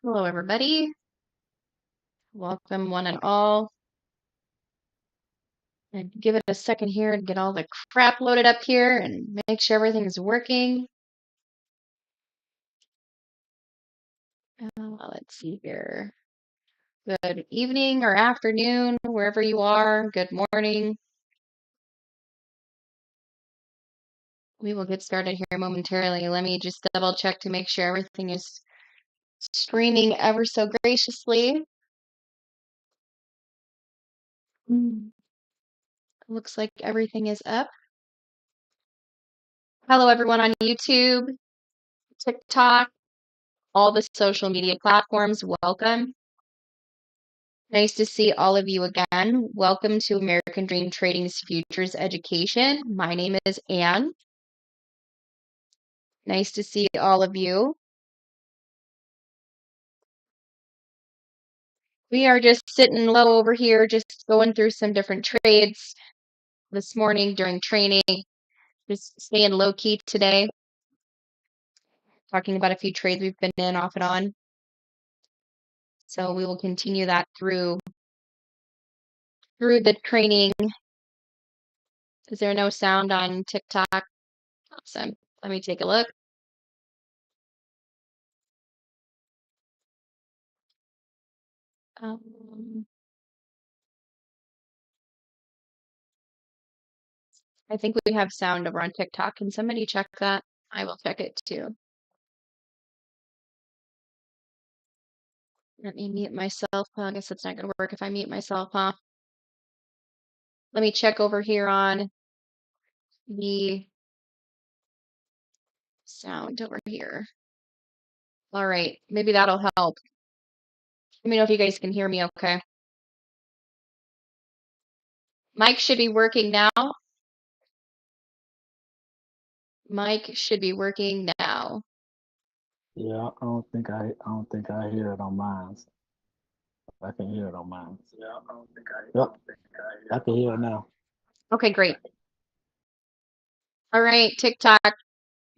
Hello, everybody. Welcome, one and all. And give it a second here and get all the crap loaded up here and make sure everything is working. Let's see here. Good evening or afternoon, wherever you are. Good morning. We will get started here momentarily. Let me just double check to make sure everything is streaming ever so graciously. Looks like everything is up. Hello, everyone on YouTube, TikTok, all the social media platforms. Welcome. Nice to see all of you again. Welcome to American Dream Trading's Futures Education. My name is Anne. Nice to see all of you. We are just sitting low over here, just going through some different trades this morning during training. Just staying low key today. Talking about a few trades we've been in off and on. So we will continue that through the training. Is there no sound on TikTok? Awesome. Let me take a look. I think we have sound over on TikTok. Can somebody check that? I will check it too. Let me mute myself. Well, I guess it's not going to work if I mute myself, huh? Let me check over here on the sound over here. All right, maybe that'll help. Let me know if you guys can hear me okay. Mic should be working now. Mic should be working now. Yeah, I don't think I hear it on mine. I can hear it on mine. Yeah, I don't think I. Yep, I can hear it now. Okay, great. All right, TikTok,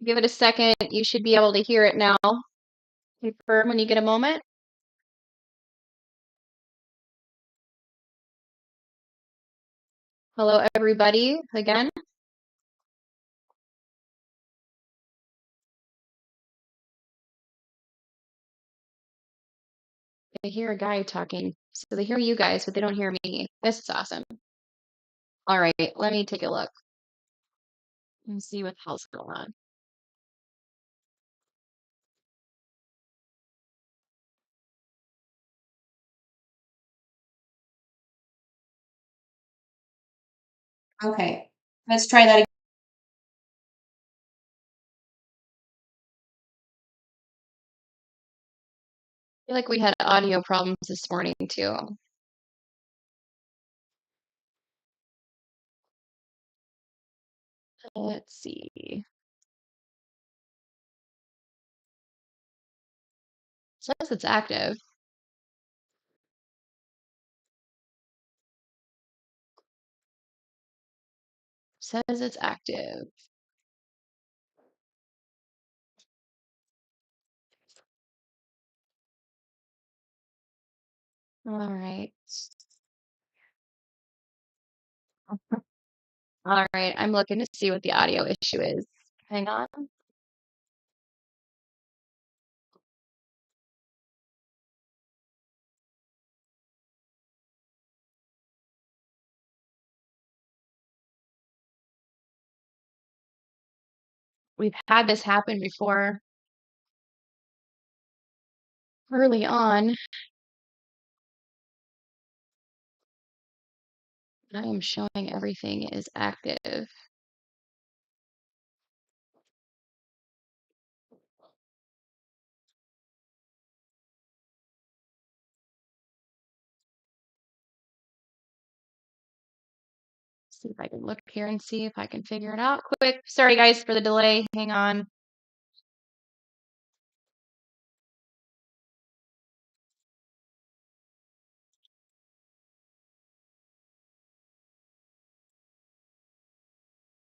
give it a second. You should be able to hear it now. Confirm when you get a moment. Hello, everybody, again. They hear a guy talking. So they hear you guys, but they don't hear me. This is awesome. All right, let me take a look and see what the hell's going on. Okay, let's try that again. I feel like we had audio problems this morning too. Let's see. Says it's active. Says it's active. All right. All right, I'm looking to see what the audio issue is. Hang on. We've had this happen before early on. I am showing everything is active. See if I can look here and see if I can figure it out quick. Sorry, guys, for the delay. Hang on.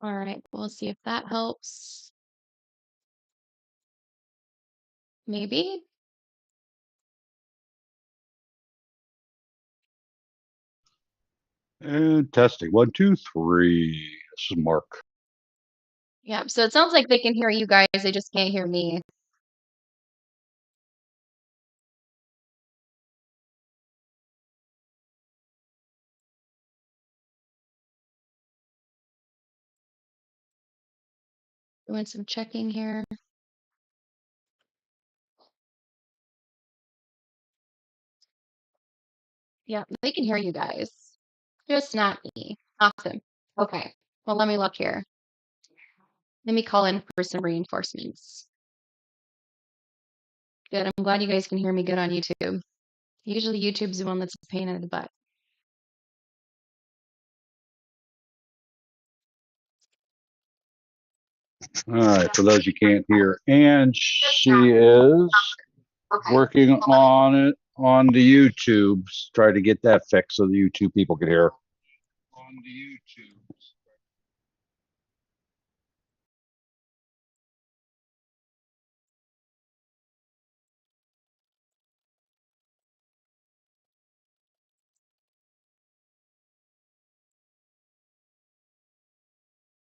All right, we'll see if that helps. Maybe. And testing. 1, 2, 3. This is Mark. Yeah, so it sounds like they can hear you guys, they just can't hear me. Doing some checking here. Yeah, they can hear you guys. Just not me. Awesome. Okay. Well, let me look here. Let me call in for some reinforcements. Good. I'm glad you guys can hear me good on YouTube. Usually YouTube's the one that's a pain in the butt. All right, for those you can't hear, and she is working on it on the YouTube. Try to get that fixed so the YouTube people can hear. On the YouTube.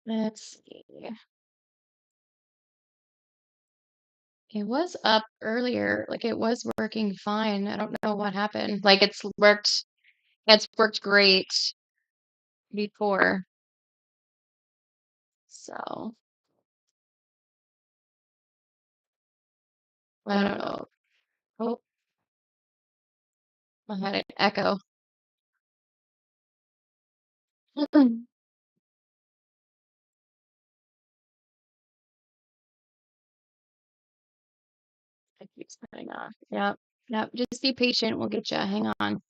Let's see. It was up earlier, like it was working fine. I don't know what happened. Like it's worked great before. So I don't know. Oh, I had an echo. It keeps cutting off. Yep. Yep. Just be patient. We'll get you. Hang on.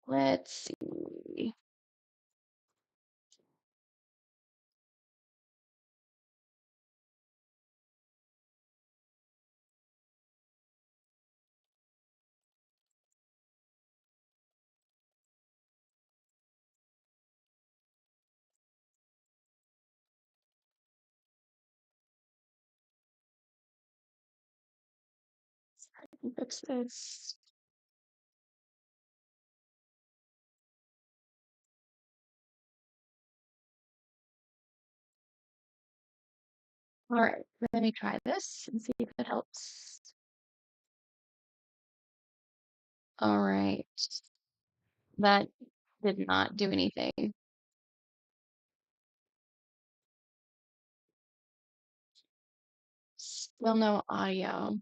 Let's see. I can fix this. All right. Let me try this and see if it helps. All right. That did not do anything. Still no audio.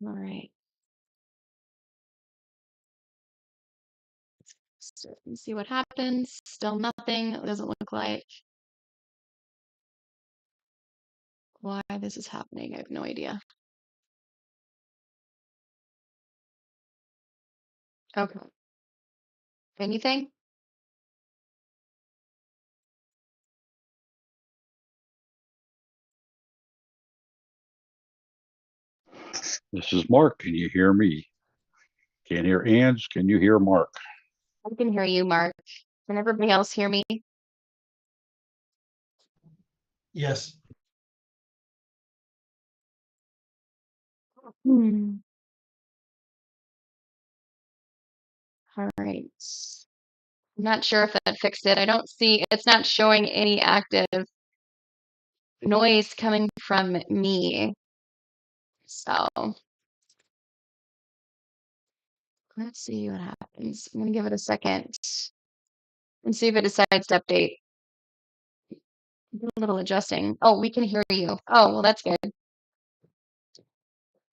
All right. So let's see what happens. Still nothing. It doesn't look like why this is happening. I have no idea. Okay. Anything? This is Mark. Can you hear me? Can't hear Ange. Can you hear Mark? I can hear you, Mark. Can everybody else hear me? Yes. Hmm. All right. I'm not sure if that fixed it. I don't see, it's not showing any active noise coming from me. So let's see what happens. I'm gonna give it a second and see if it decides to update. Do a little adjusting. Oh, we can hear you. Oh, well, that's good.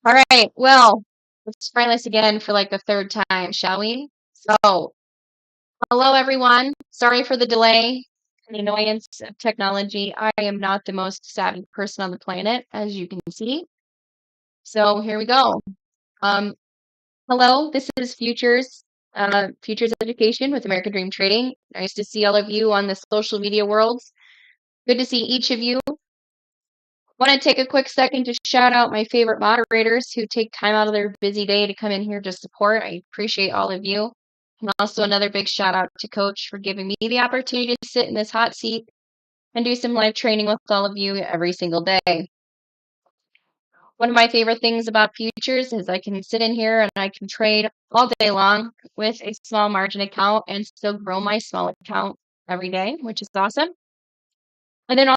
All right. Well, let's try this again for like the third time, shall we? So, hello, everyone. Sorry for the delay. the annoyance of technology. I am not the most savvy person on the planet, as you can see. So here we go. Hello, this is Futures Education with American Dream Trading. Nice to see all of you on the social media worlds. Good to see each of you. Want to take a quick second to shout out my favorite moderators who take time out of their busy day to come in here to support. I appreciate all of you. And also another big shout out to Coach for giving me the opportunity to sit in this hot seat and do some live training with all of you every single day. One of my favorite things about futures is I can sit in here and I can trade all day long with a small margin account and still grow my small account every day, which is awesome. And then I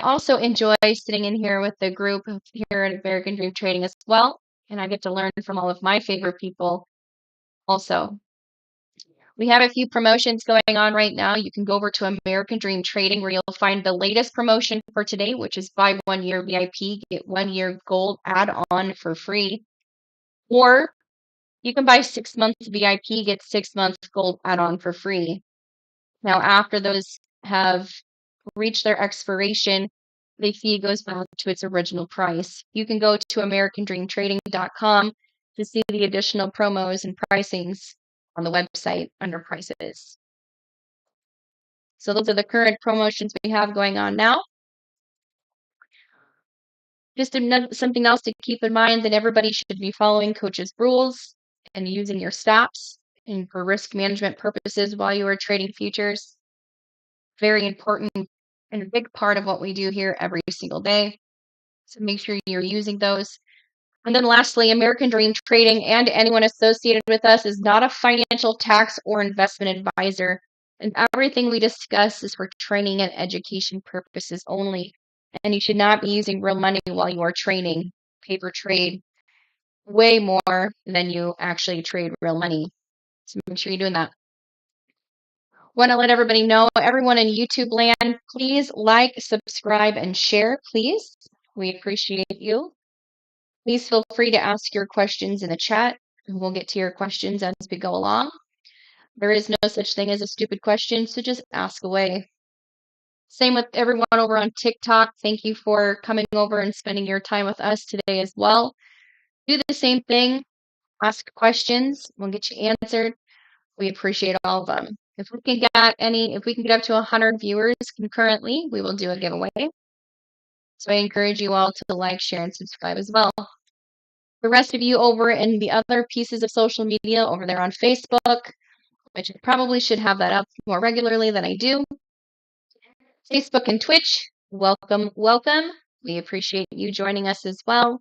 also enjoy sitting in here with the group here at American Dream Trading as well, and I get to learn from all of my favorite people also. We have a few promotions going on right now. You can go over to American Dream Trading where you'll find the latest promotion for today, which is buy 1 year VIP, get 1 year gold add-on for free. Or you can buy 6 months VIP, get 6 months gold add-on for free. Now, after those have reached their expiration, the fee goes back to its original price. You can go to americandreamtrading.com to see the additional promos and pricings on the website under prices. So those are the current promotions we have going on now. Just something else to keep in mind that everybody should be following Coach's rules and using your stops and for risk management purposes while you are trading futures. Very important and a big part of what we do here every single day. So make sure you're using those. And then lastly, American Dream Trading and anyone associated with us is not a financial, tax, or investment advisor. And everything we discuss is for training and education purposes only. And you should not be using real money while you are training. Paper trade way more than you actually trade real money. So make sure you're doing that. Want to let everybody know, everyone in YouTube land, please like, subscribe, and share, please. We appreciate you. Please feel free to ask your questions in the chat, and we'll get to your questions as we go along. There is no such thing as a stupid question, so just ask away. Same with everyone over on TikTok. Thank you for coming over and spending your time with us today as well. Do the same thing. Ask questions. We'll get you answered. We appreciate all of them. If we can get up to 100 viewers concurrently, we will do a giveaway. So I encourage you all to like, share, and subscribe as well. The rest of you over in the other pieces of social media over there on Facebook, which I probably should have that up more regularly than I do. Facebook and Twitch, welcome, welcome. We appreciate you joining us as well.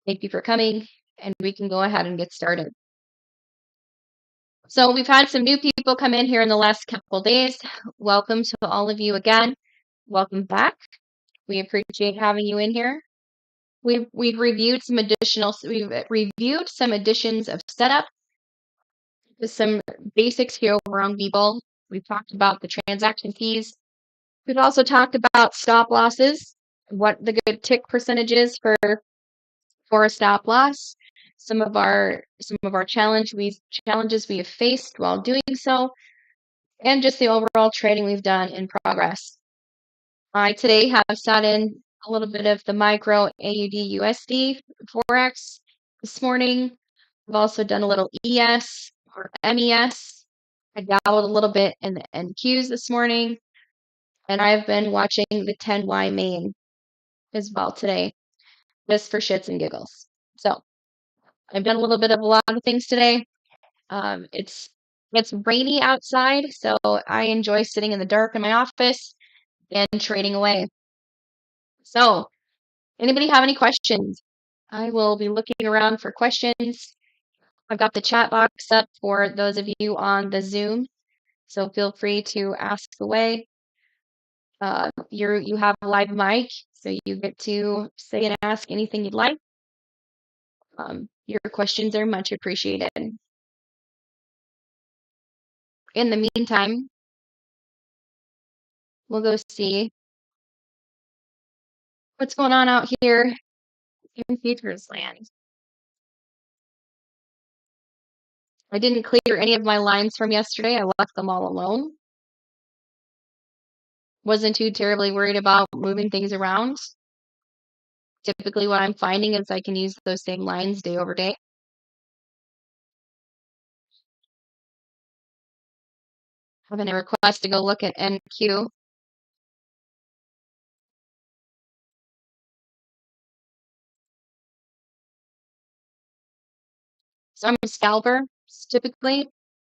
Thank you for coming, and we can go ahead and get started. So we've had some new people come in here in the last couple days. Welcome to all of you again. Welcome back. We appreciate having you in here. We've reviewed some additions of setup with some basics here over on Webull. We've talked about the transaction fees. We've also talked about stop losses, what the good tick percentage is for a stop loss, some of our challenges we have faced while doing so, and just the overall trading we've done in progress. I today have sat in a little bit of the micro AUD USD Forex this morning. I've also done a little ES or MES. I dabbled a little bit in the NQs this morning, and I've been watching the 10Y main as well today, just for shits and giggles. So I've done a little bit of a lot of things today. It's rainy outside, so I enjoy sitting in the dark in my office and trading away. So, anybody have any questions? I will be looking around for questions. I've got the chat box up for those of you on the Zoom, so feel free to ask away. You have a live mic, so you get to say and ask anything you'd like. Your questions are much appreciated. In the meantime, we'll go see what's going on out here in futures land. I didn't clear any of my lines from yesterday. I left them all alone. Wasn't too terribly worried about moving things around. Typically what I'm finding is I can use those same lines day over day. Having a request to go look at NQ. So I'm a scalper typically.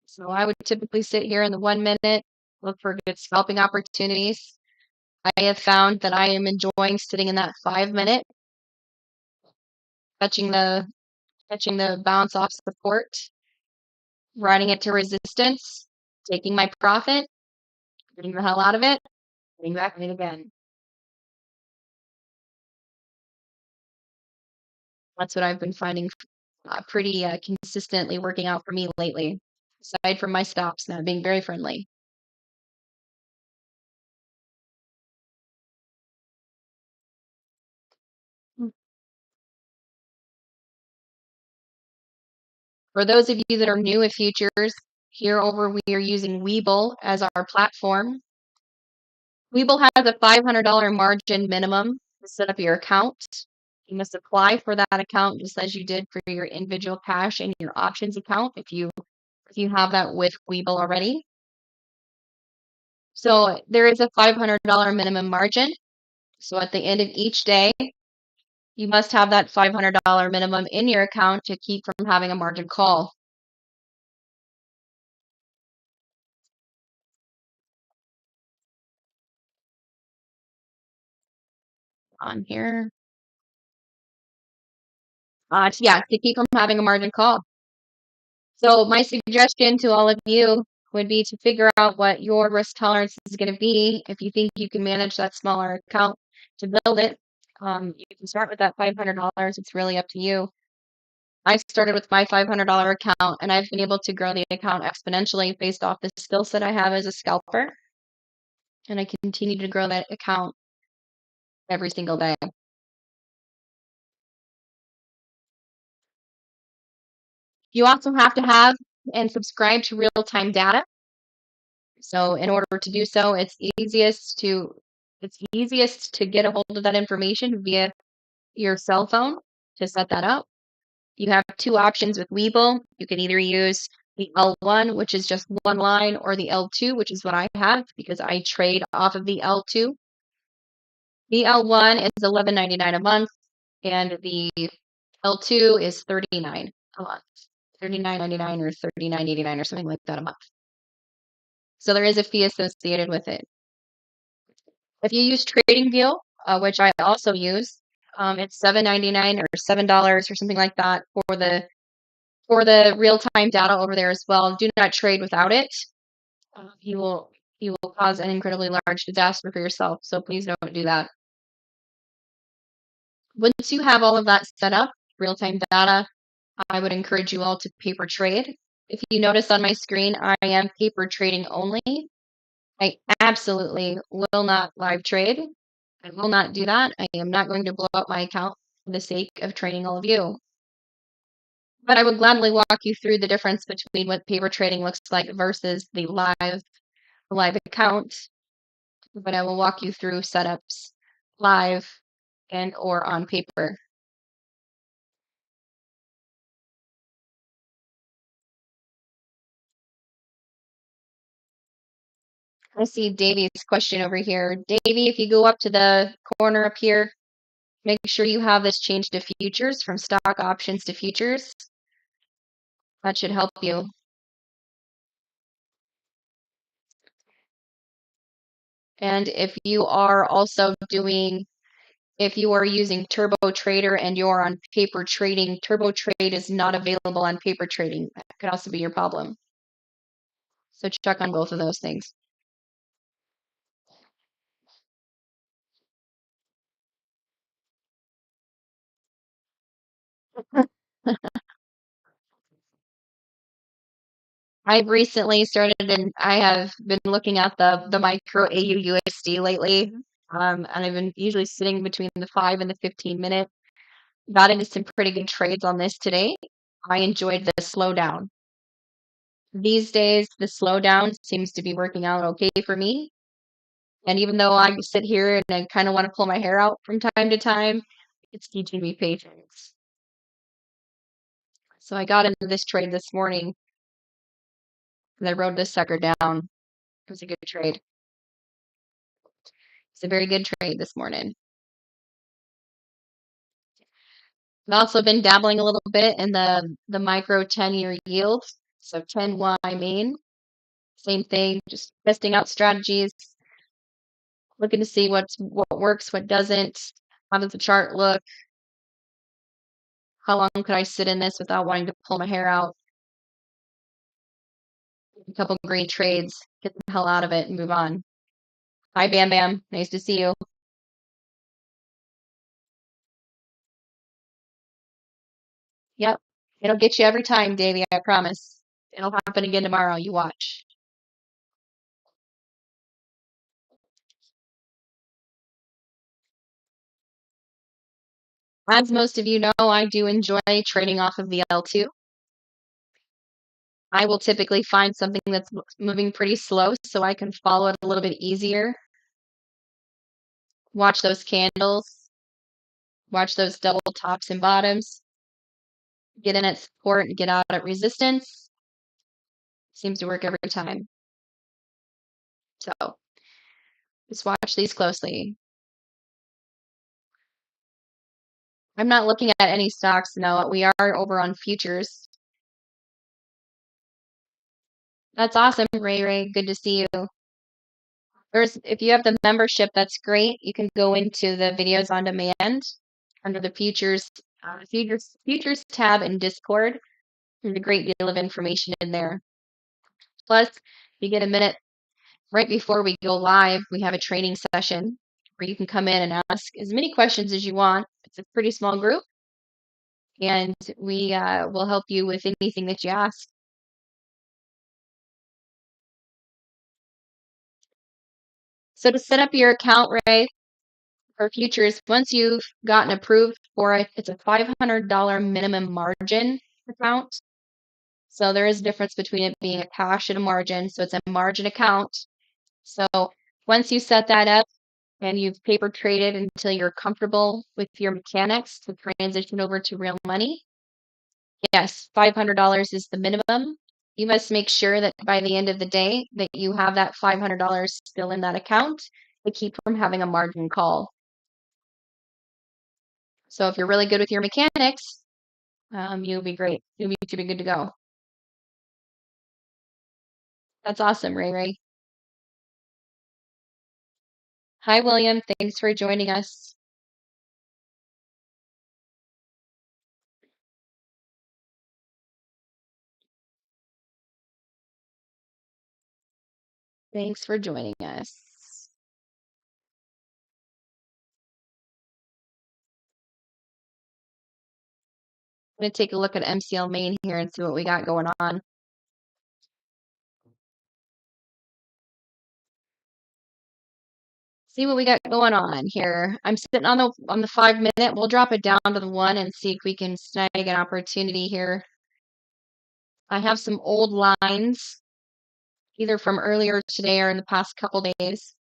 So I would typically sit here in the 1 minute, look for good scalping opportunities. I have found that I am enjoying sitting in that 5 minute, catching the bounce off support, riding it to resistance, taking my profit, getting the hell out of it, getting back in it again. That's what I've been finding pretty consistently working out for me lately, aside from my stops now being very friendly. For those of you that are new at futures, here over we are using Webull as our platform. Webull has a $500 margin minimum to set up your account. You must apply for that account just as you did for your individual cash and your options account if you have that with Webull already. So there is a $500 minimum margin. So at the end of each day, you must have that $500 minimum in your account to keep from having a margin call. On here. Yeah, to keep from having a margin call. So my suggestion to all of you would be to figure out what your risk tolerance is going to be. If you think you can manage that smaller account to build it, you can start with that $500. It's really up to you. I started with my $500 account, and I've been able to grow the account exponentially based off the skill set I have as a scalper. And I continue to grow that account every single day. You also have to have and subscribe to real-time data. So in order to do so, it's easiest to get a hold of that information via your cell phone to set that up. You have two options with Webull. You can either use the L1, which is just one line, or the L2, which is what I have because I trade off of the L2. The L1 is $11.99 a month, and the L2 is $39 a month, $39.99 or $39.89 or something like that a month. So there is a fee associated with it. If you use TradingView, which I also use, it's $7.99 or $7 or something like that for the real-time data over there as well. Do not trade without it. You will cause an incredibly large disaster for yourself. So please don't do that. Once you have all of that set up, real-time data, I would encourage you all to paper trade. If you notice on my screen, I am paper trading only. I absolutely will not live trade. I will not do that. I am not going to blow up my account for the sake of training all of you. But I would gladly walk you through the difference between what paper trading looks like versus the live account. But I will walk you through setups live and or on paper. I see Davey's question over here. Davey, if you go up to the corner up here, make sure you have this change to futures from stock options to futures. That should help you. And if you are also if you are using Turbo Trader and you're on paper trading, Turbo Trade is not available on paper trading. That could also be your problem. So check on both of those things. I've recently started and I have been looking at the micro AUUSD lately. And I've been usually sitting between the 5 and the 15 minute. Got into some pretty good trades on this today. I enjoyed the slowdown. These days, the slowdown seems to be working out okay for me. And even though I sit here and I kind of want to pull my hair out from time to time, it's teaching me patience. So I got into this trade this morning and I wrote this sucker down. It was a good trade. It's a very good trade this morning. I've also been dabbling a little bit in the micro 10-year yield. So 10Y main, same thing, just testing out strategies, looking to see what works, what doesn't. How does the chart look? How long could I sit in this without wanting to pull my hair out? A couple green trades, get the hell out of it and move on. Hi, Bam Bam. Nice to see you. Yep. It'll get you every time, Davey, I promise. It'll happen again tomorrow. You watch. As most of you know, I do enjoy trading off of the L2. I will typically find something that's moving pretty slow so I can follow it a little bit easier. Watch those candles. Watch those double tops and bottoms. Get in at support and get out at resistance. Seems to work every time. So just watch these closely. I'm not looking at any stocks, no. We are over on futures. That's awesome, Ray Ray. Good to see you. If you have the membership, that's great. You can go into the videos on demand under the futures tab in Discord. There's a great deal of information in there. Plus, if you get a minute right before we go live, we have a training session where you can come in and ask as many questions as you want. It's a pretty small group, and we will help you with anything that you ask. So to set up your account, Ray, for futures, once you've gotten approved for it, it's a $500 minimum margin account. So there is a difference between it being a cash and a margin. So it's a margin account. So once you set that up and you've paper traded until you're comfortable with your mechanics to transition over to real money, yes, $500 is the minimum. You must make sure that by the end of the day that you have that $500 still in that account to keep from having a margin call. So if you're really good with your mechanics, you'll be great. You'll be good to go. That's awesome, Ray Ray. Hi, William. Thanks for joining us. Thanks for joining us. I'm going to take a look at MCL main here and see what we got going on. See what we got going on here. I'm sitting on the 5 minute. We'll drop it down to the 1 and see if we can snag an opportunity here. I have some old lines, either from earlier today or in the past couple days.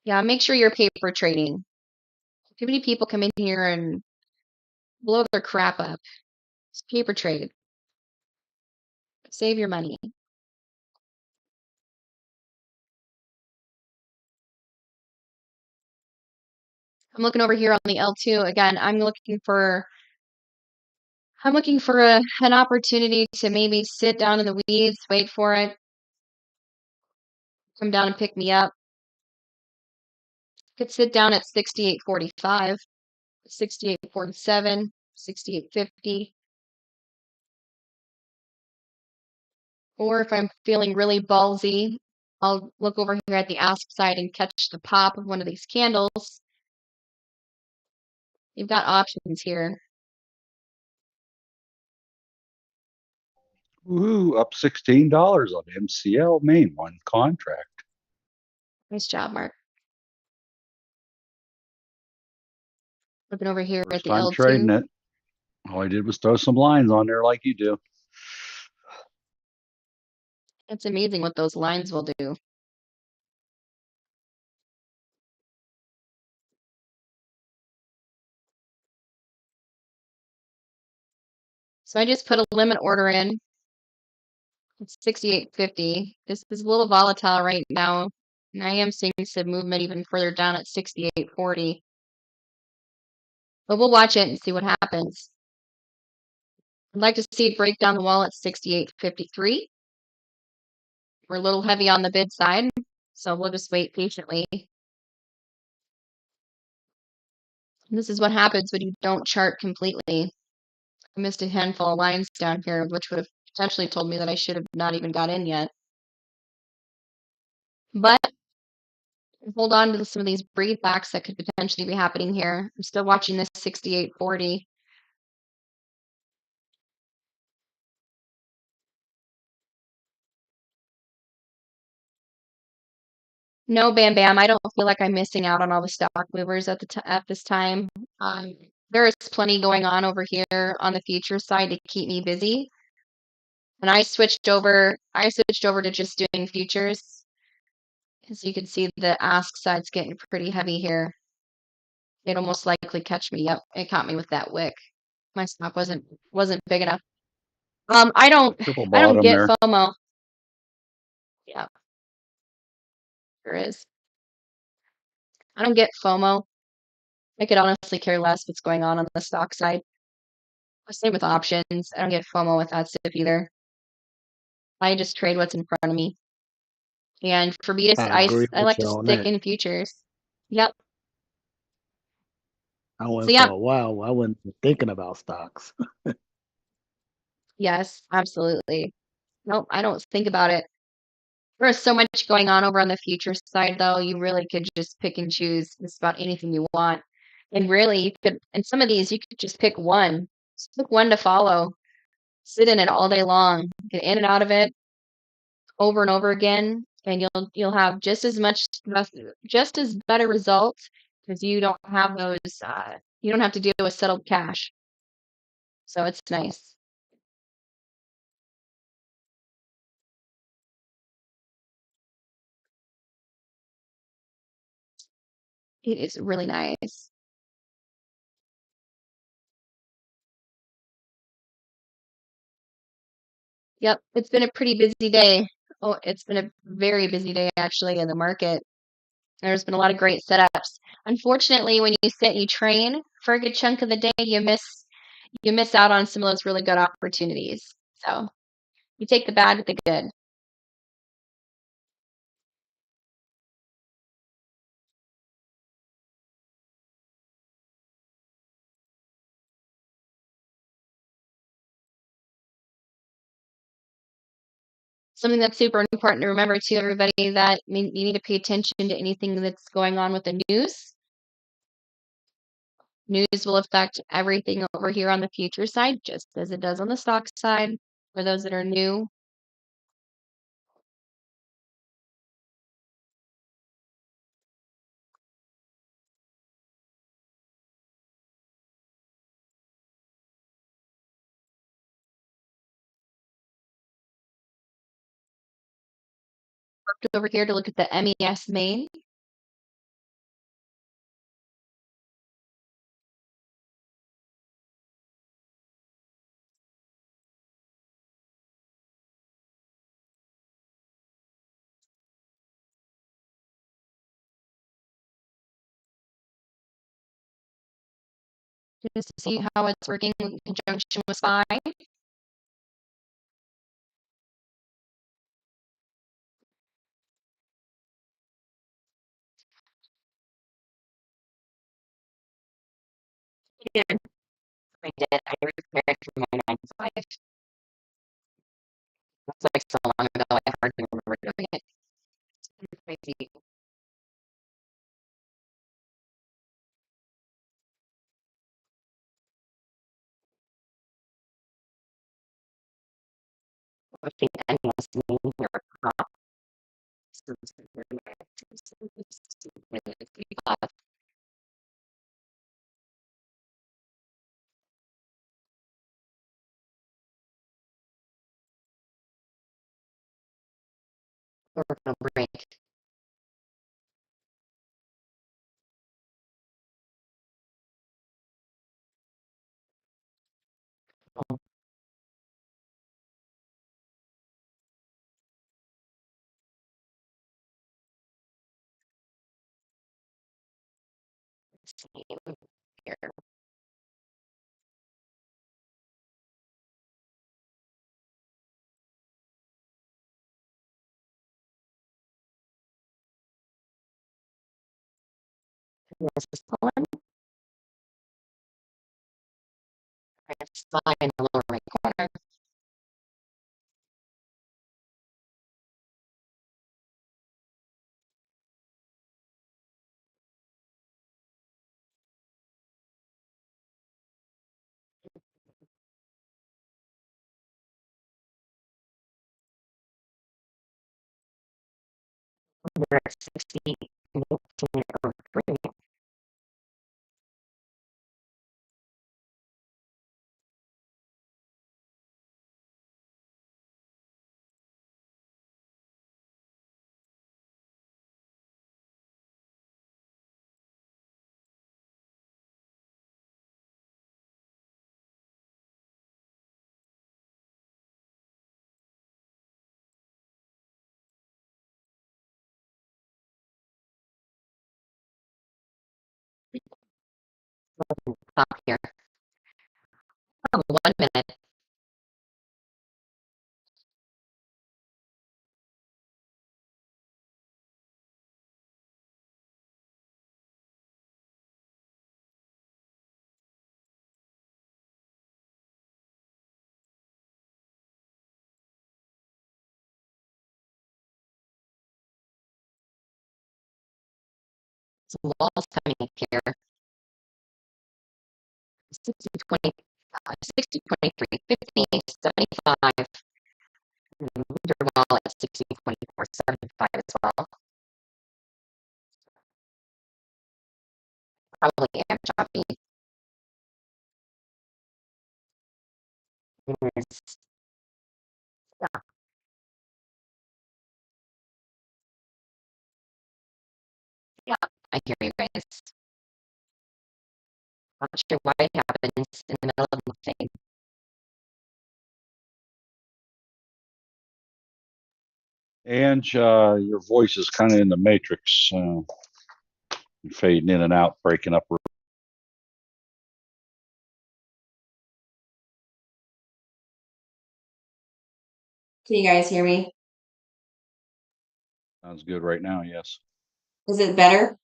Yeah, make sure you're paper trading. Too many people come in here and blow their crap up. It's paper trade. Save your money. I'm looking over here on the L2 again. I'm looking for an opportunity to maybe sit down in the weeds, wait for it, come down and pick me up. Could sit down at 68.45, 68.47, 68.50. Or if I'm feeling really ballsy, I'll look over here at the ask side and catch the pop of one of these candles. You've got options here. Woohoo, up $16 on MCL main one contract. Nice job, Mark. Looking over here First at the time L2. trading it. All I did was throw some lines on there like you do. It's amazing what those lines will do. So I just put a limit order in. It's 68.50. This is a little volatile right now. And I am seeing some movement even further down at 68.40. But we'll watch it and see what happens. I'd like to see it break down the wall at 68.53. We're a little heavy on the bid side, so we'll just wait patiently. And this is what happens when you don't chart completely. I missed a handful of lines down here, which would have potentially told me that I should have not even got in yet. But hold on to some of these breed backs that could potentially be happening here. I'm still watching this 68.40. No, Bam Bam, I don't feel like I'm missing out on all the stock movers at this time. There is plenty going on over here on the future side to keep me busy. And I switched over to just doing futures. As you can see, the ask side's getting pretty heavy here. It'll most likely catch me. Yep, it caught me with that wick. My stop wasn't big enough. I don't Triple I don't bottom get there. FOMO. Yeah, there is. I don't get FOMO. I could honestly care less what's going on the stock side. Same with options. I don't get FOMO with that stuff either. I just trade what's in front of me. And for me, I agree I with like you to on stick that. in futures. Yep. I So went yeah, for a while where I wasn't thinking about stocks. yes, absolutely. Nope, I don't think about it. There's so much going on over on the future side, though. You really could just pick and choose just about anything you want. And really, you could, and some of these, you could just pick one. Just pick one to follow. Sit in it all day long. Get in and out of it over and over again, and you'll have just as much, just as better results because you don't have those. You don't have to deal with settled cash. So it's nice. It is really nice. Yep, it's been a pretty busy day. Oh, it's been a very busy day actually in the market. There's been a lot of great setups. Unfortunately, when you sit and you train for a good chunk of the day, you miss out on some of those really good opportunities. So you take the bad with the good. Something that's super important to remember too, everybody, that you need to pay attention to anything that's going on with the news. News will affect everything over here on the future side, just as it does on the stock side. For those that are new, over here to look at the MES main. Just to see how it's working in conjunction with SPY. Again, I did. I repaired for my 9 to 5. That's like so long ago, I hardly remember doing it. It's crazy. Watching NES main here. We're gonna break. see here. This is pulling. It's slide in the lower right corner. We're at 16.03. Top here. Oh, 1 minute. Some walls coming up here. 60, 20, 60, 23, 50, 75. Meter wall at 60, 24, 75 as well. Probably am choppy. Yeah, yeah, I hear you guys. Not sure why it happens in the middle of the thing. And your voice is kind of in the matrix, fading in and out, breaking up. Can you guys hear me? Sounds good right now. Yes. Is it better?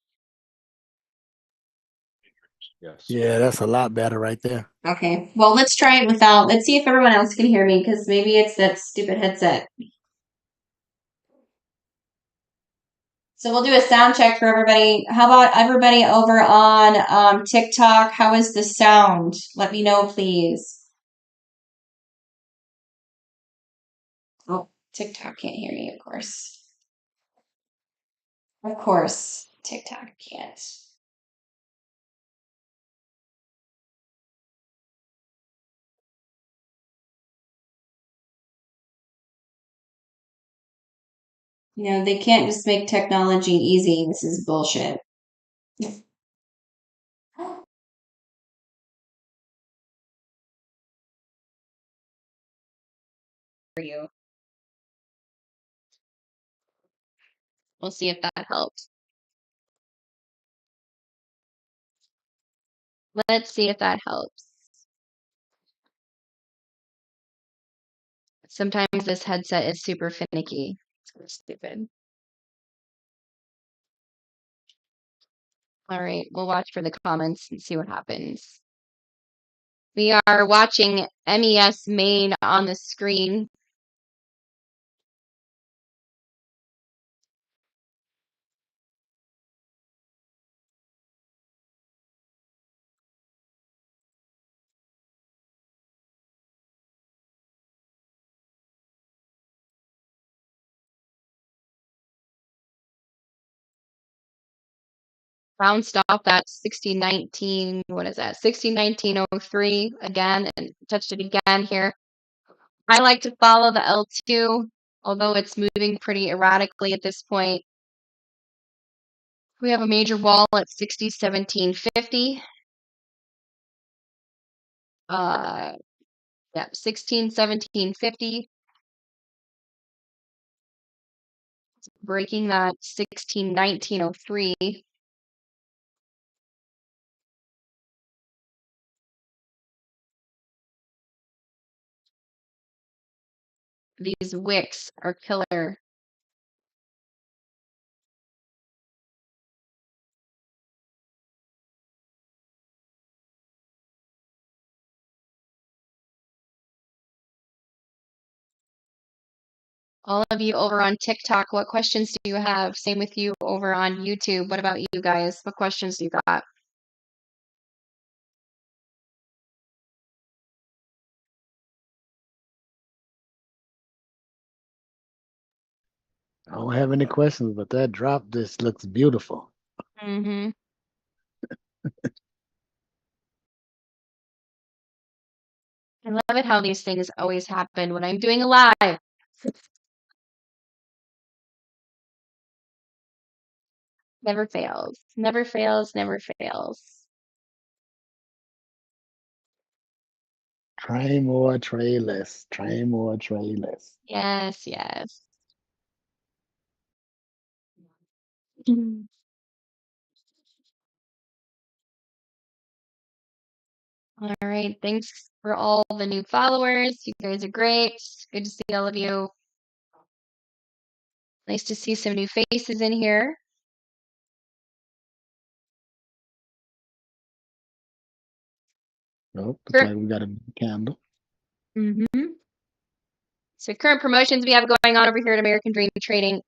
Yes. Yeah, that's a lot better right there. Okay. Well, let's try it without. Let's see if everyone else can hear me because maybe it's that stupid headset. So we'll do a sound check for everybody. How about everybody over on TikTok? How is the sound? Let me know, please. Oh, TikTok can't hear me, of course. Of course, TikTok can't. You know, they can't just make technology easy. This is bullshit. For you. We'll see if that helps. Let's see if that helps. Sometimes this headset is super finicky. It's stupid. All right, we'll watch for the comments and see what happens. We are watching MES main on the screen. Bounced off that 1619, what is that? 1619.03 again and touched it again here. I like to follow the L2, although it's moving pretty erratically at this point. We have a major wall at 6017.50. Yeah, 1617.50. Breaking that 1619.03. These wicks are killer. All of you over on TikTok, what questions do you have? Same with you over on YouTube. What about you guys? What questions do you got? I don't have any questions, but that drop just looks beautiful. Mm-hmm. I love it how these things always happen when I'm doing a live. Never fails. Never fails. Never fails. Train more, trade less. Train more, trade less. Yes, yes. Mhm. All right. Thanks for all the new followers. You guys are great. Good to see all of you. Nice to see some new faces in here. Nope, looks Sure. like we got a new candle. Mm-hmm. So current promotions we have going on over here at American Dream Trading.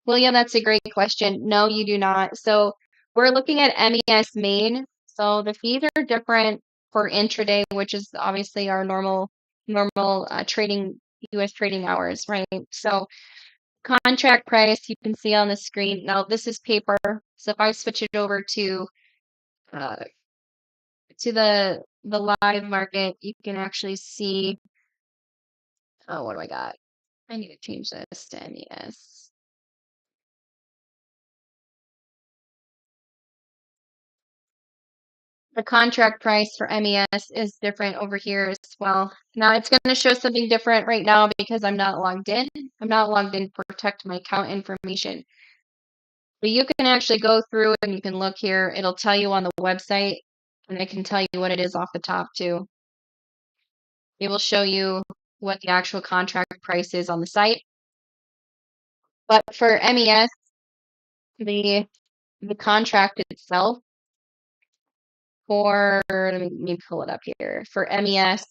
William, that's a great question. No, you do not. So we're looking at MES main. So the fees are different for intraday, which is obviously our normal trading US trading hours, right? So contract price you can see on the screen. Now this is paper. So if I switch it over uh, to the live market, you can actually see. Oh, what do I got? I need to change this to MES. The contract price for MES is different over here as well. Now it's going to show something different right now because I'm not logged in. I'm not logged in to protect my account information. But you can actually go through and you can look here. It'll tell you on the website, and I can tell you what it is off the top too. It will show you what the actual contract price is on the site. But for MES, the contract itself for let me pull it up here. For MES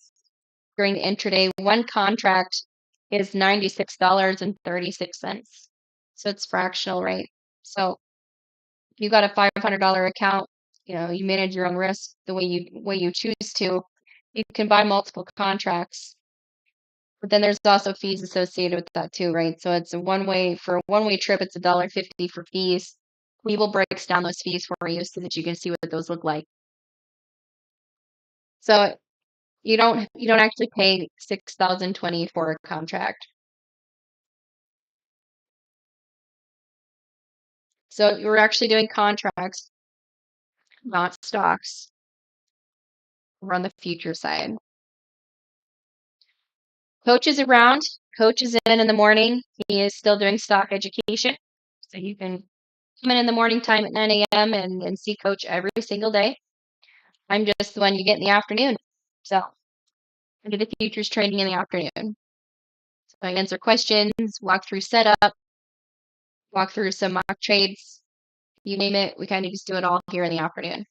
during the intraday, one contract is $96.36. So it's fractional, right? So if you got a $500 account, you manage your own risk the way you choose to. You can buy multiple contracts, but then there's also fees associated with that too, right? So it's a one-way trip. It's $1.50 for fees. Webull breaks down those fees for you so that you can see what those look like. So you don't actually pay $6,020 for a contract. So we're actually doing contracts, not stocks. We're on the future side. Coach is around. Coach is in the morning. He is still doing stock education. So you can come in the morning time at 9 a.m. and see Coach every single day. I'm just the one you get in the afternoon. So I do the futures trading in the afternoon. So I answer questions, walk through setup, walk through some mock trades. You name it, we kind of just do it all here in the afternoon.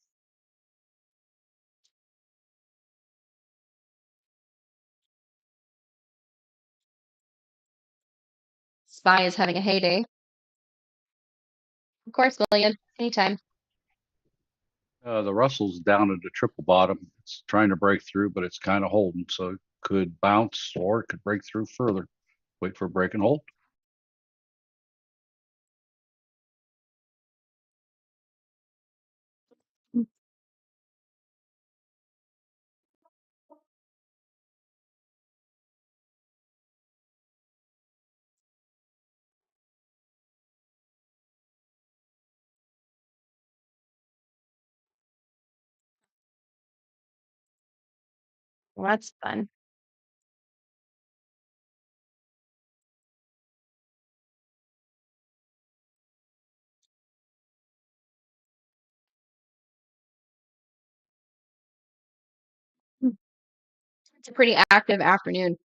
SPY is having a heyday. Of course, William, anytime. The Russell's down at the triple bottom. It's trying to break through, but it's kind of holding. So it could bounce or it could break through further. Wait for a break and hold. Well, that's fun. It's a pretty active afternoon.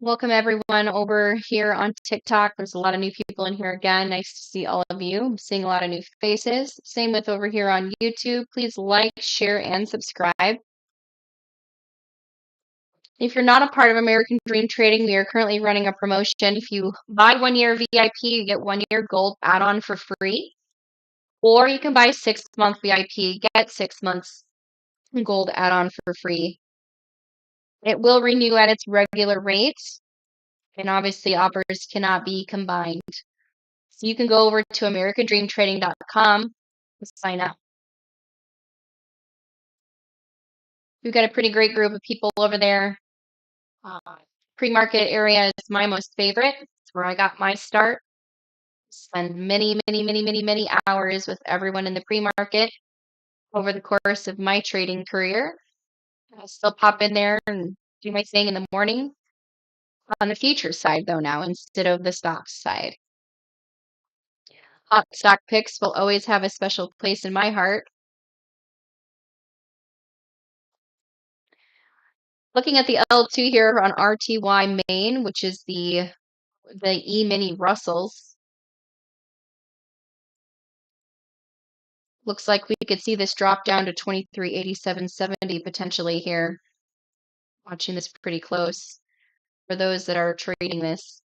Welcome everyone over here on TikTok. There's a lot of new people in here again. Nice to see all of you. I'm seeing a lot of new faces. Same with over here on YouTube. Please like, share, and subscribe. If you're not a part of American Dream Trading, we are currently running a promotion. If you buy 1 year VIP, you get 1 year gold add-on for free. Or you can buy 6-month VIP, get 6 months gold add-on for free. It will renew at its regular rate. And obviously offers cannot be combined. So you can go over to americandreamtrading.com to sign up. We've got a pretty great group of people over there. Pre-market area is my most favorite. It's where I got my start. Spend many hours with everyone in the pre-market over the course of my trading career. I still pop in there and do my thing in the morning. On the futures side, though, now instead of the stocks side. Hot stock picks will always have a special place in my heart. Looking at the L2 here on RTY main, which is the E-mini Russells. Looks like we could see this drop down to 2387.70 potentially here. Watching this pretty close for those that are trading this.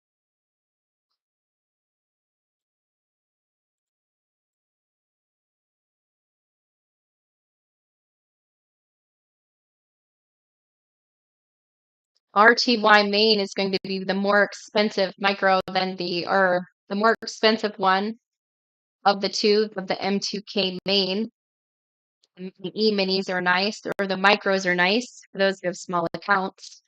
RTY main is going to be the more expensive micro than the more expensive one of the two of the M2K main. The E-minis are nice, or the micros are nice for those who have small accounts.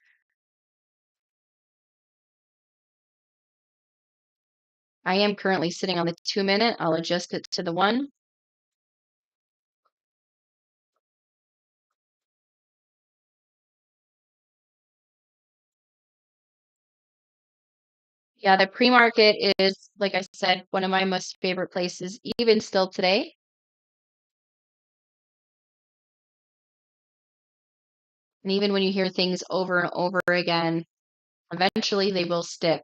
I am currently sitting on the 2-minute. I'll adjust it to the 1. Yeah, the pre-market is, like I said, one of my most favorite places, even still today. And even when you hear things over and over again, eventually they will stick.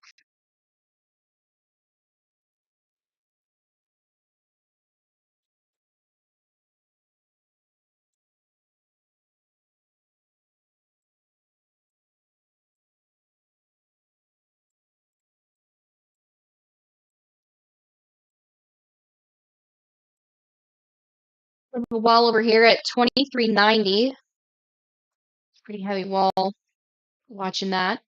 We have a wall over here at 2390. Pretty heavy wall. Watching that.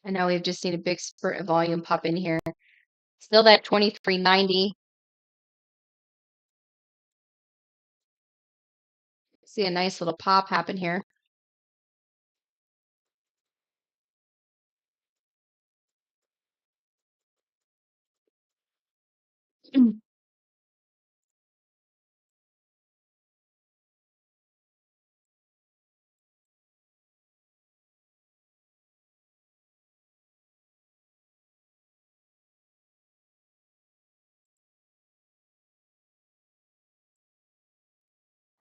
I know we've just seen a big spurt of volume pop in here. Still that 2390. See a nice little pop happen here.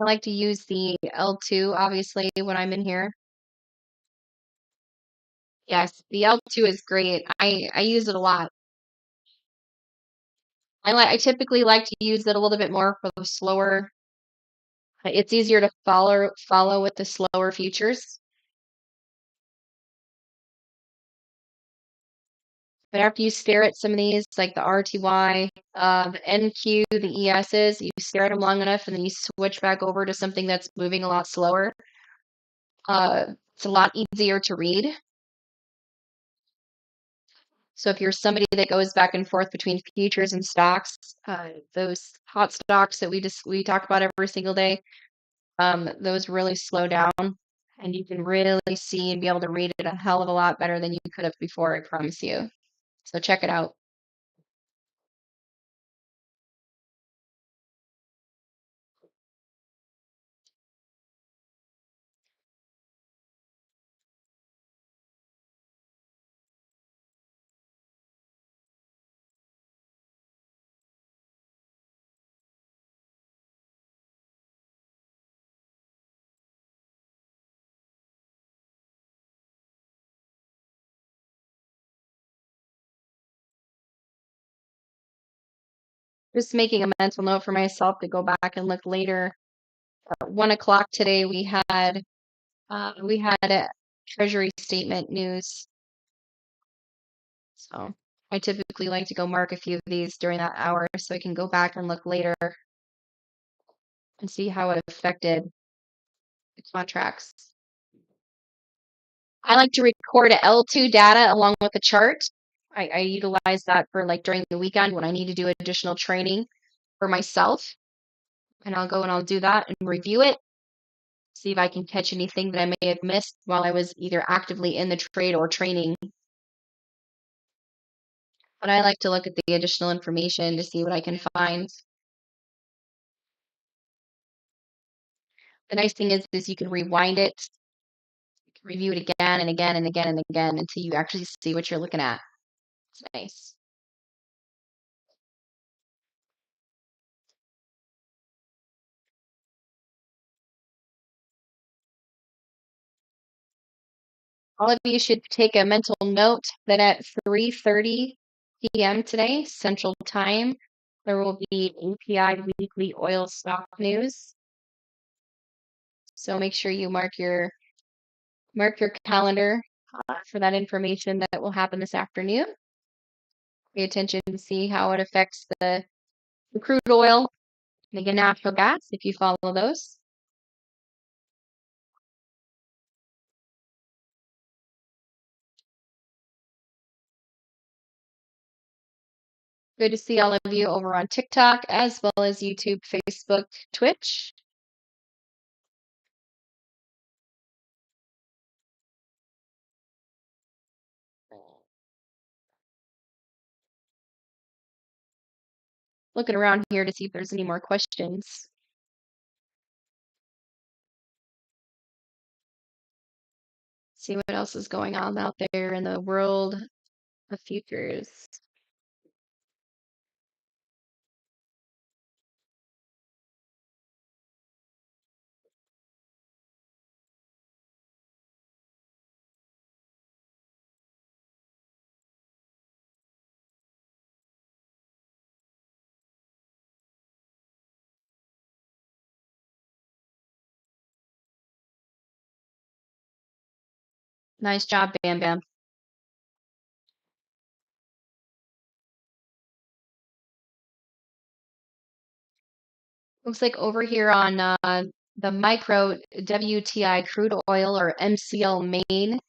I like to use the L2, obviously, when I'm in here. Yes, the L2 is great. I use it a lot. I typically like to use it a little bit more for the slower. It's easier to follow with the slower futures. But after you stare at some of these, like the RTY, the NQ, the ESs, you stare at them long enough and then you switch back over to something that's moving a lot slower. It's a lot easier to read. So if you're somebody that goes back and forth between futures and stocks, those hot stocks that we talk about every single day, those really slow down And you can really see and be able to read it a hell of a lot better than you could have before, I promise you. So check it out. Just making a mental note for myself to go back and look later. At 1 o'clock today, we had a Treasury statement news. So I typically like to go mark a few of these during that hour so I can go back and look later and see how it affected the contracts. I like to record L2 data along with the chart. I utilize that for like during the weekend when I need to do additional training for myself. And I'll go and I'll do that and review it, see if I can catch anything that I may have missed while I was either actively in the trade or training. But I like to look at the additional information to see what I can find. The nice thing is you can rewind it, you can review it again and again and again and again until you actually see what you're looking at. It's nice. All of you should take a mental note that at 3:30 p.m. today, Central Time, there will be API weekly oil stock news. So make sure you mark your calendar for that information that will happen this afternoon. Pay attention to see how it affects the crude oil and the natural gas if you follow those. Good to see all of you over on TikTok as well as YouTube, Facebook, Twitch. Looking around here to see if there's any more questions. See what else is going on out there in the world of futures. Nice job, Bam Bam. Looks like over here on the micro WTI crude oil or MCL main.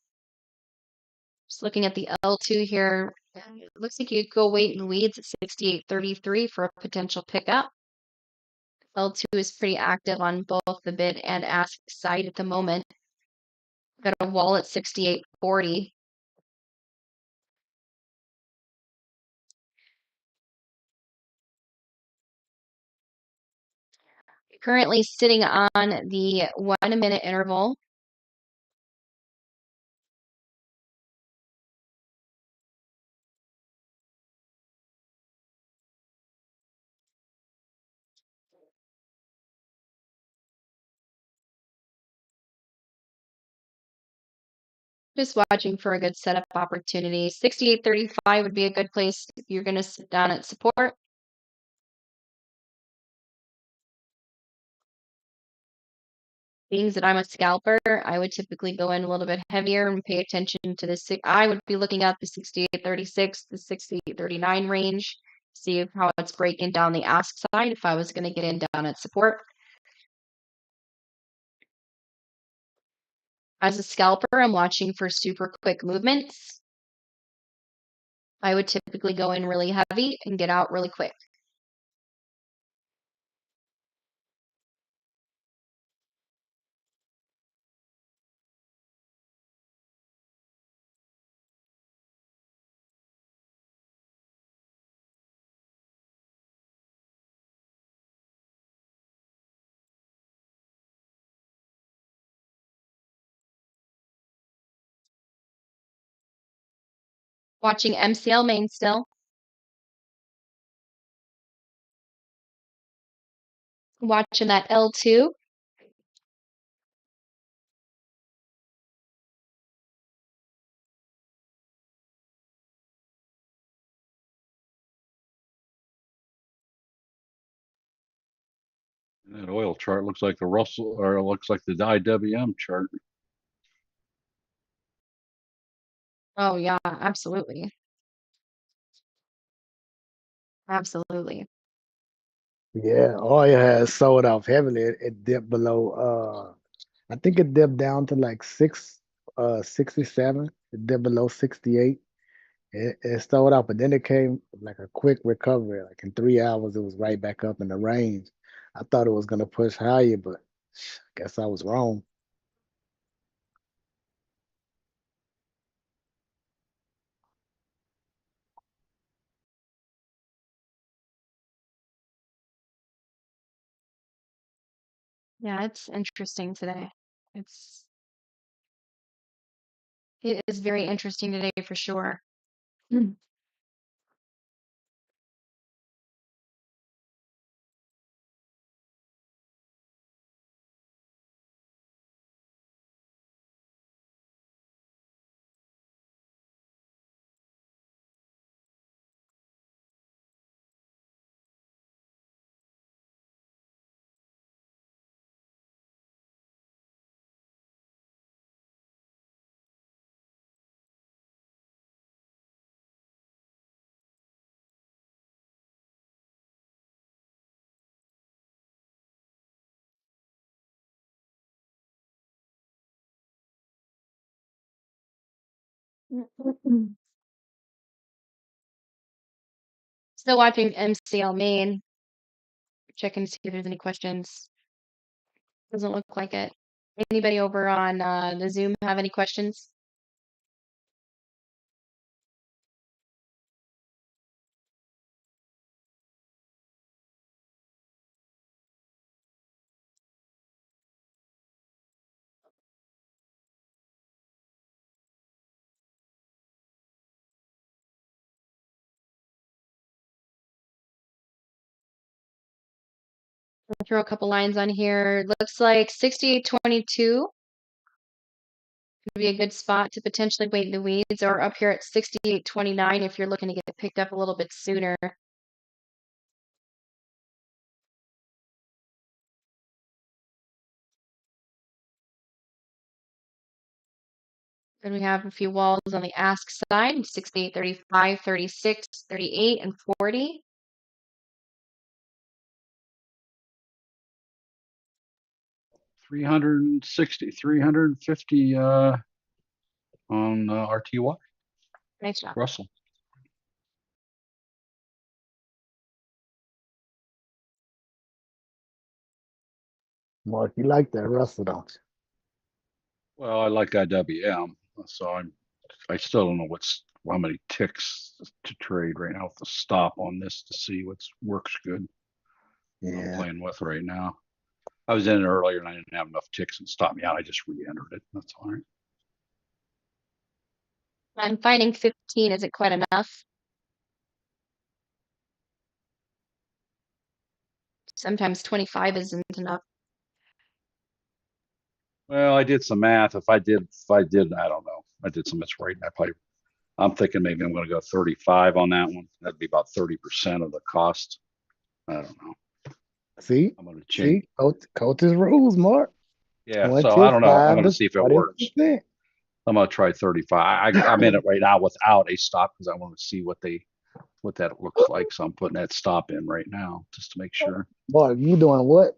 Just looking at the L2 here, it looks like you could go wait and weeds at 68.33 for a potential pickup. L2 is pretty active on both the bid and ask side at the moment. Got a wall at 68.40. Currently sitting on the 1 minute interval. Just watching for a good setup opportunity. 68.35 would be a good place if you're going to sit down at support. Being that I'm a scalper, I would typically go in a little bit heavier and pay attention to the I would be looking at the 68.36, the 68.39 range, see how it's breaking down the ask side if I was going to get in down at support. As a scalper, I'm watching for super quick movements. I would typically go in really heavy and get out really quick. Watching MCL main still. Watching that L2. That oil chart looks like the Russell, or it looks like the IWM chart. Oh yeah, absolutely. Absolutely. Yeah, oil has sold off heavily. It dipped below. I think it dipped down to like 67. It dipped below 68. It sold out, but then it came like a quick recovery. Like in 3 hours, it was right back up in the range. I thought it was gonna push higher, but I guess I was wrong. Yeah, it's interesting today. It's it is very interesting today for sure. Mm. Still watching MCL main. Checking to see if there's any questions. Doesn't look like it. Anybody over on the Zoom have any questions? I'll throw a couple lines on here. Looks like 68.22 would be a good spot to potentially wait in the weeds, or up here at 68.29 if you're looking to get picked up a little bit sooner. Then we have a few walls on the ask side, 68, 35, 36, 38, and 40. $360, 350 on RTY. Nice job. Russell. Mark, you like that Russell, don't you? Well, I like IWM, so I still don't know how many ticks to trade right now with the stop on this to see what's works good. I'm Yeah. playing with right now. I was in it earlier and I didn't have enough ticks and stop me out. I just re-entered it. That's all right. I'm finding 15 isn't quite enough. Sometimes 25 isn't enough. Well, I did some math. If I did, I don't know. I did some math right. I'm thinking maybe I'm going to go 35 on that one. That'd be about 30% of the cost. I don't know. See, I'm going to change. Coach's rules, Mark. Yeah. So I don't know. I'm going to see if it works. 40%. I'm going to try 35. I'm in it right now without a stop because I want to see what that looks like. So I'm putting that stop in right now just to make sure. Mark, you doing what?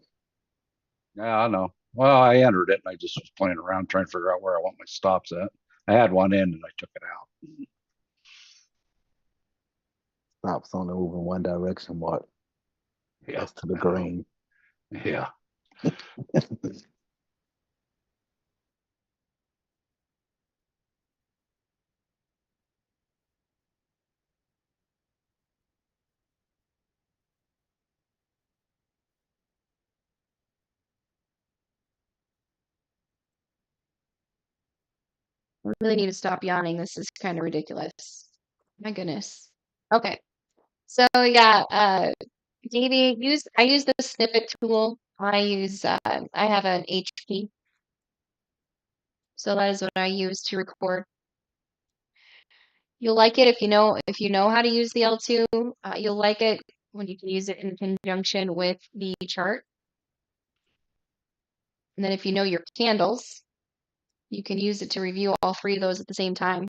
Yeah, I know. Well, I entered it and I just was playing around trying to figure out where I want my stops at. I had one in and I took it out. Stops only move in one direction, Mark. Yeah. That's to the green. Yeah. I really need to stop yawning. This is kind of ridiculous. My goodness. Okay. So yeah, Davey, I use the snippet tool. I have an HP, so that is what I use to record. You'll like it if you know how to use the L2. You'll like it when you can use it in conjunction with the chart. And then if you know your candles, you can use it to review all three of those at the same time.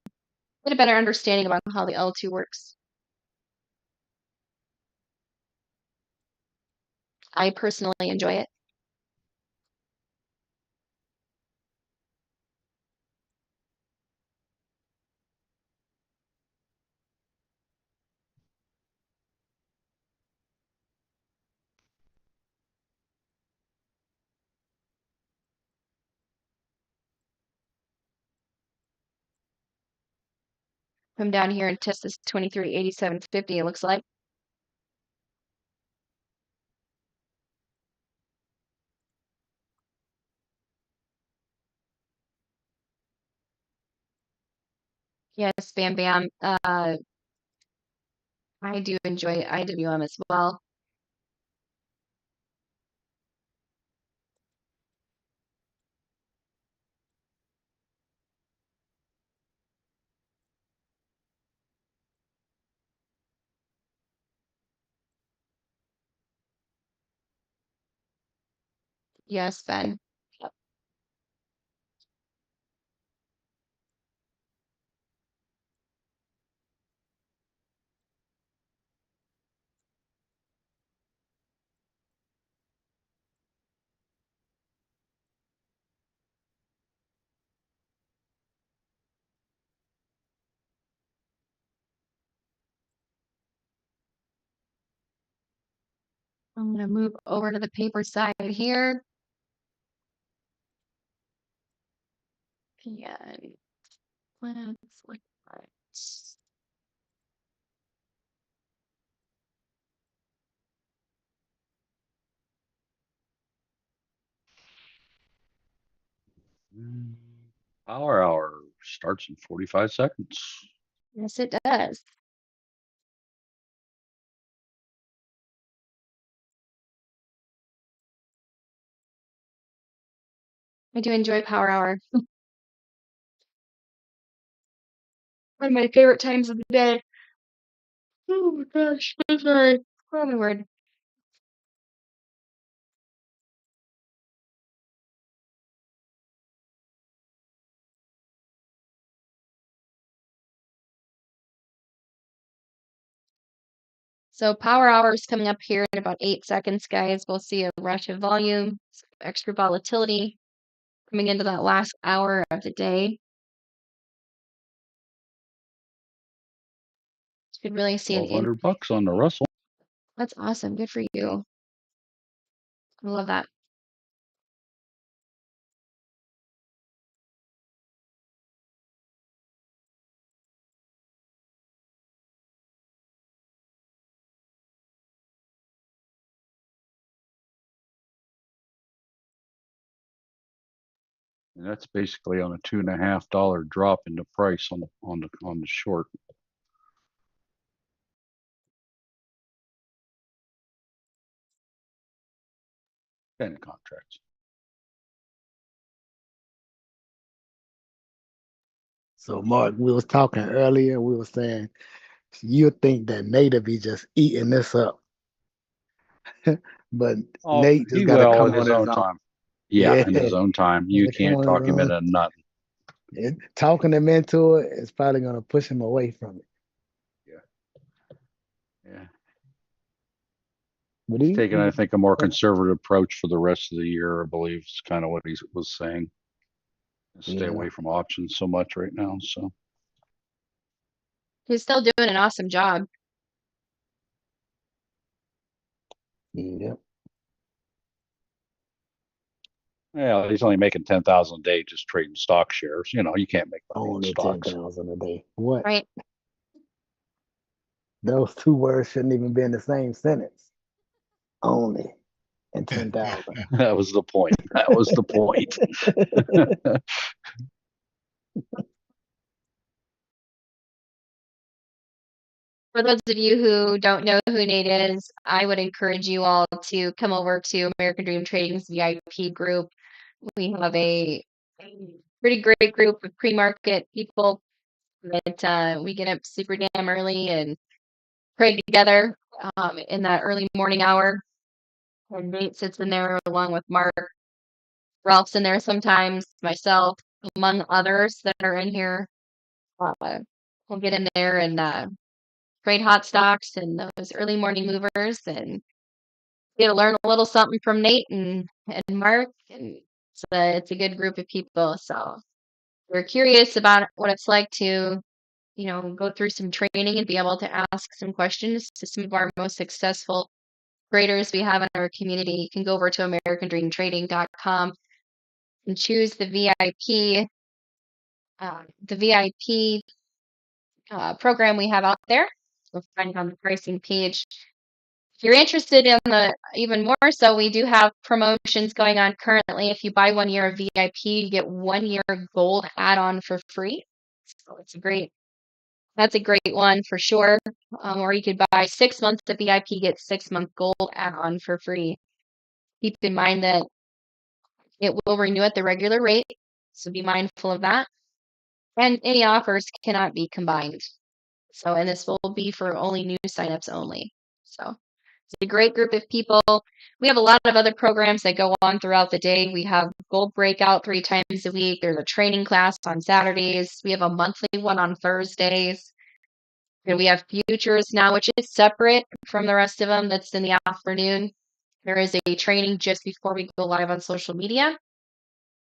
Get a better understanding about how the L2 works. I personally enjoy it. Come down here and test this 2387.50, it looks like. Yes, Bam Bam. I do enjoy IWM as well. Yes, Ben. Yep. I'm gonna move over to the paper side here. And let's look at Power hour starts in 45 seconds. yes, it does. I do enjoy Power Hour. One of my favorite times of the day. Oh my gosh, I'm sorry. Oh my word. So Power Hour is coming up here in about 8 seconds, guys. We'll see a rush of volume, some extra volatility coming into that last hour of the day. You could really see an $1,200 on the Russell. That's awesome. Good for you. I love that. And that's basically on a $2.50 drop in the price on the short. Kind of contracts. So Mark, we was talking earlier, we were saying you think that Nate be just eating this up. But Oh, Nate just he gotta will come in his on his own own. time. Yeah, Yeah, in his own time. You gotta come can't on his talk him own. into nothing. Talking him into it is probably gonna push him away from it. Yeah. But He's taking, I think, a more conservative approach for the rest of the year, I believe is kind of what he was saying. Stay away from options so much right now. So He's still doing an awesome job. Yep. yeah, he's only making 10,000 a day just trading stock shares. You know, you can't make money in Only stocks. 10,000 a day. What? Right. Those two words shouldn't even be in the same sentence. Only and 10,000. That was the point. That was the point. For those of you who don't know who Nate is, I would encourage you all to come over to American Dream Trading's VIP group. We have a pretty great group of pre-market people that we get up super damn early and pray together in that early morning hour. And Nate sits in there along with Mark. Ralph's in there sometimes, myself, among others that are in here. We'll get in there and trade hot stocks and those early morning movers and get to learn a little something from Nate and Mark. And it's a good group of people. So we're curious about what it's like to, go through some training and be able to ask some questions to some of our most successful traders we have in our community. You can go over to americandreamtrading.com and choose the VIP program we have out there. You'll find it on the pricing page. If you're interested in the even more so, we do have promotions going on currently. If you buy 1 year of VIP, you get 1 year gold add-on for free. So that's a great one for sure. Or you could buy 6 months of VIP, get 6-month gold add-on for free. Keep in mind that it will renew at the regular rate, so be mindful of that. And any offers cannot be combined. So, and this will be for only new signups only. So it's a great group of people. We have a lot of other programs that go on throughout the day. We have Gold Breakout 3 times a week. There's a training class on Saturdays. We have a monthly one on Thursdays. And we have Futures now, which is separate from the rest of them. That's in the afternoon. There is a training just before we go live on social media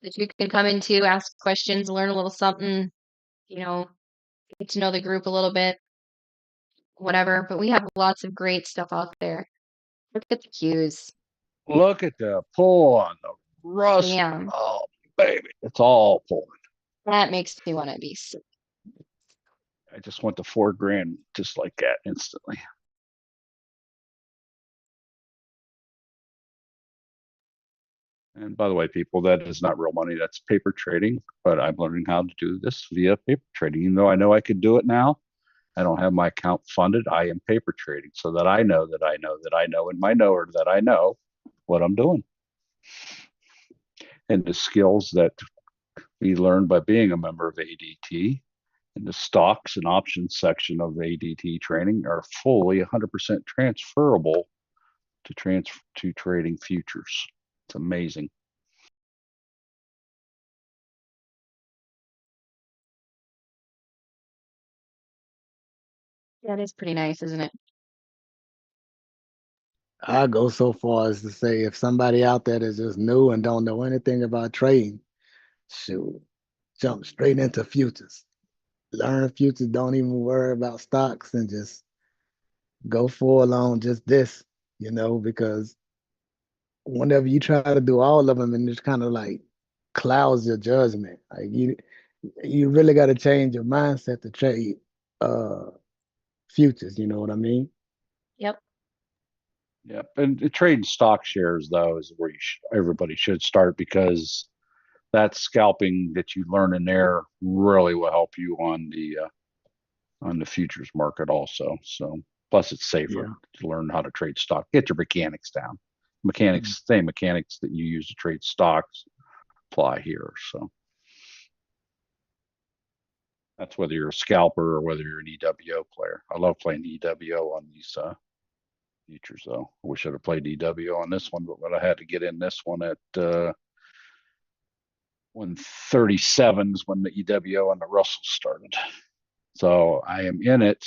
that you can come into, ask questions, learn a little something, get to know the group a little bit, whatever. But we have lots of great stuff out there. Look at the cues. Look at the pull on the rust. Damn. Oh, baby. It's all pulling. That makes me want to be sick. I just went to $4,000 just like that instantly. And by the way, people, that is not real money. That's paper trading. But I'm learning how to do this via paper trading. Even though I know I could do it now, I don't have my account funded. I am paper trading so that I know that I know that I know in my knower that I know what I'm doing. And the skills that we learned by being a member of ADT and the stocks and options section of ADT training are fully 100% transferable to trading futures. It's amazing. That is pretty nice, isn't it? I go so far as to say if somebody out there that's just new and don't know anything about trading, shoot, jump straight into futures. Learn futures, don't even worry about stocks and just go full on just this, because whenever you try to do all of them and it's kind of like clouds your judgment. Like you really got to change your mindset to trade futures, you know what I mean? Yep. Yep. And trading stock shares, though, is where everybody should start, because that scalping that you learn in there really will help you on the futures market also. So plus it's safer to learn how to trade stock. Get your mechanics down. Same mechanics that you use to trade stocks apply here. So that's whether you're a scalper or whether you're an EWO player. I love playing EWO on these futures, though. I wish I'd have played EWO on this one, but I had to get in this one at 137 is when the EWO and the Russell started. So I am in it.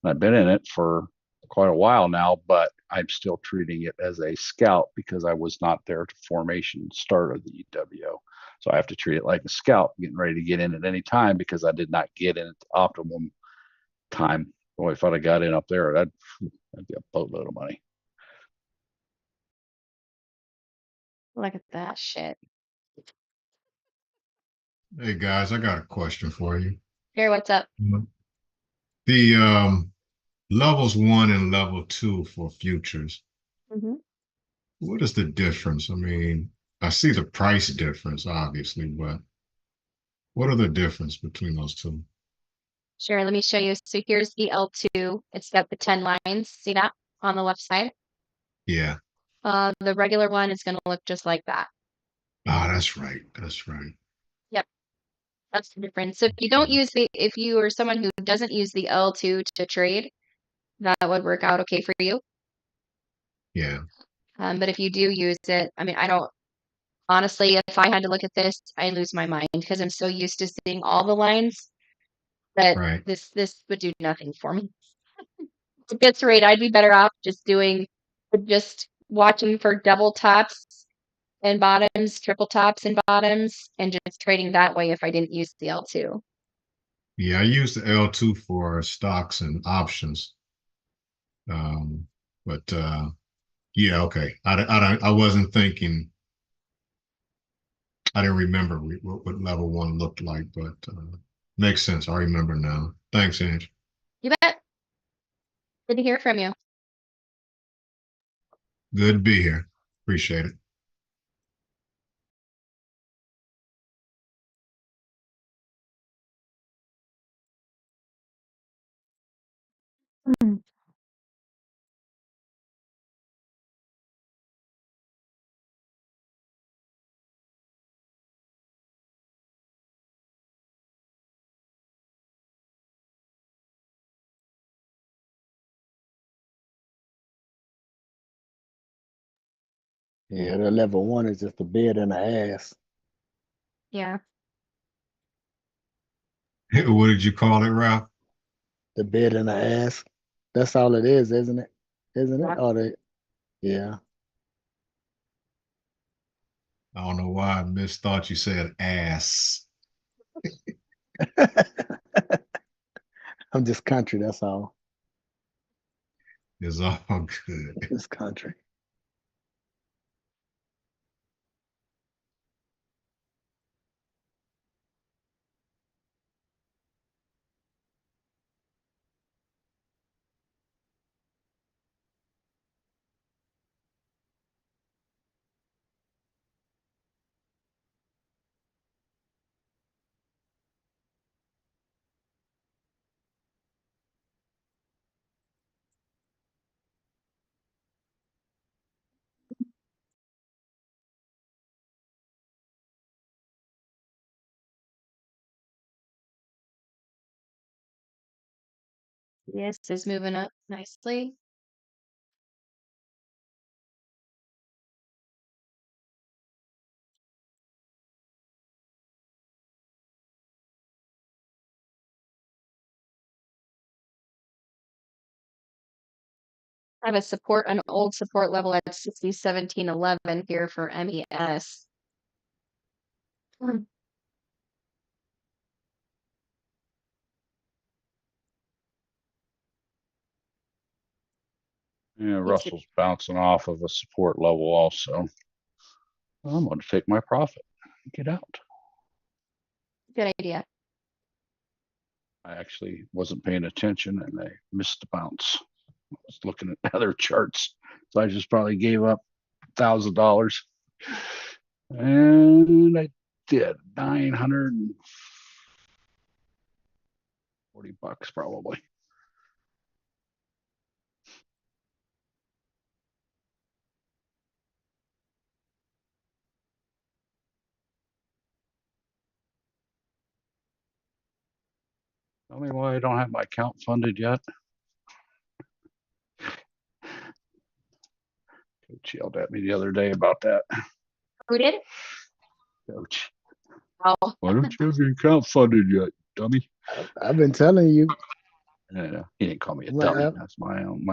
I've been in it for quite a while now, but I'm still treating it as a scout because I was not there to formation start of the EWO. So I have to treat it like a scout, getting ready to get in at any time because I did not get in at the optimum time. Boy, if I'd have got in up there, that'd be a boatload of money. Look at that shit. Hey guys, I got a question for you. Here, what's up? The levels 1 and level 2 for futures. Mm-hmm. What is the difference? I mean, I see the price difference, obviously, but what are the difference between those two? Sure, let me show you. So here's the L2. It's got the 10 lines. See that on the left side? Yeah. The regular one is going to look just like that. Ah, that's right. That's right. Yep, that's the difference. So if you are someone who doesn't use the L2 to trade, that would work out okay for you. Yeah. But if you do use it, I mean, I don't, honestly, if I had to look at this, I lose my mind because I'm so used to seeing all the lines that Right. this would do nothing for me. At this rate, I'd be better off just watching for double tops and bottoms, triple tops and bottoms, and just trading that way if I didn't use the L2. Yeah. I use the L2 for stocks and options. But yeah, okay. I wasn't thinking. I didn't remember what level one looked like, but makes sense. I remember now. Thanks, Ange. You bet. Good to hear from you. Good to be here. Appreciate it. Yeah, the level one is just a bed and an ass. Yeah. What did you call it, Ralph? The bed and the ass. That's all it is, isn't it? Isn't it? Yeah. Oh, yeah. I don't know why I misthought you said ass. I'm just country. That's all. It's all good. Just country. Yes, is moving up nicely. I have an old support level at 601711 here for MES. Yeah, Makes it Russell's bouncing off of a support level also. I'm going to take my profit and get out. a good idea. I actually wasn't paying attention and I missed the bounce. I was looking at other charts. So I just probably gave up $1,000. And I did $940 probably. Tell me why I don't have my account funded yet. Coach yelled at me the other day about that. Who did? Coach, Oh, why don't you have your account funded yet, dummy? I've been telling you. He didn't call me a I'm gonna dummy. have, That's my own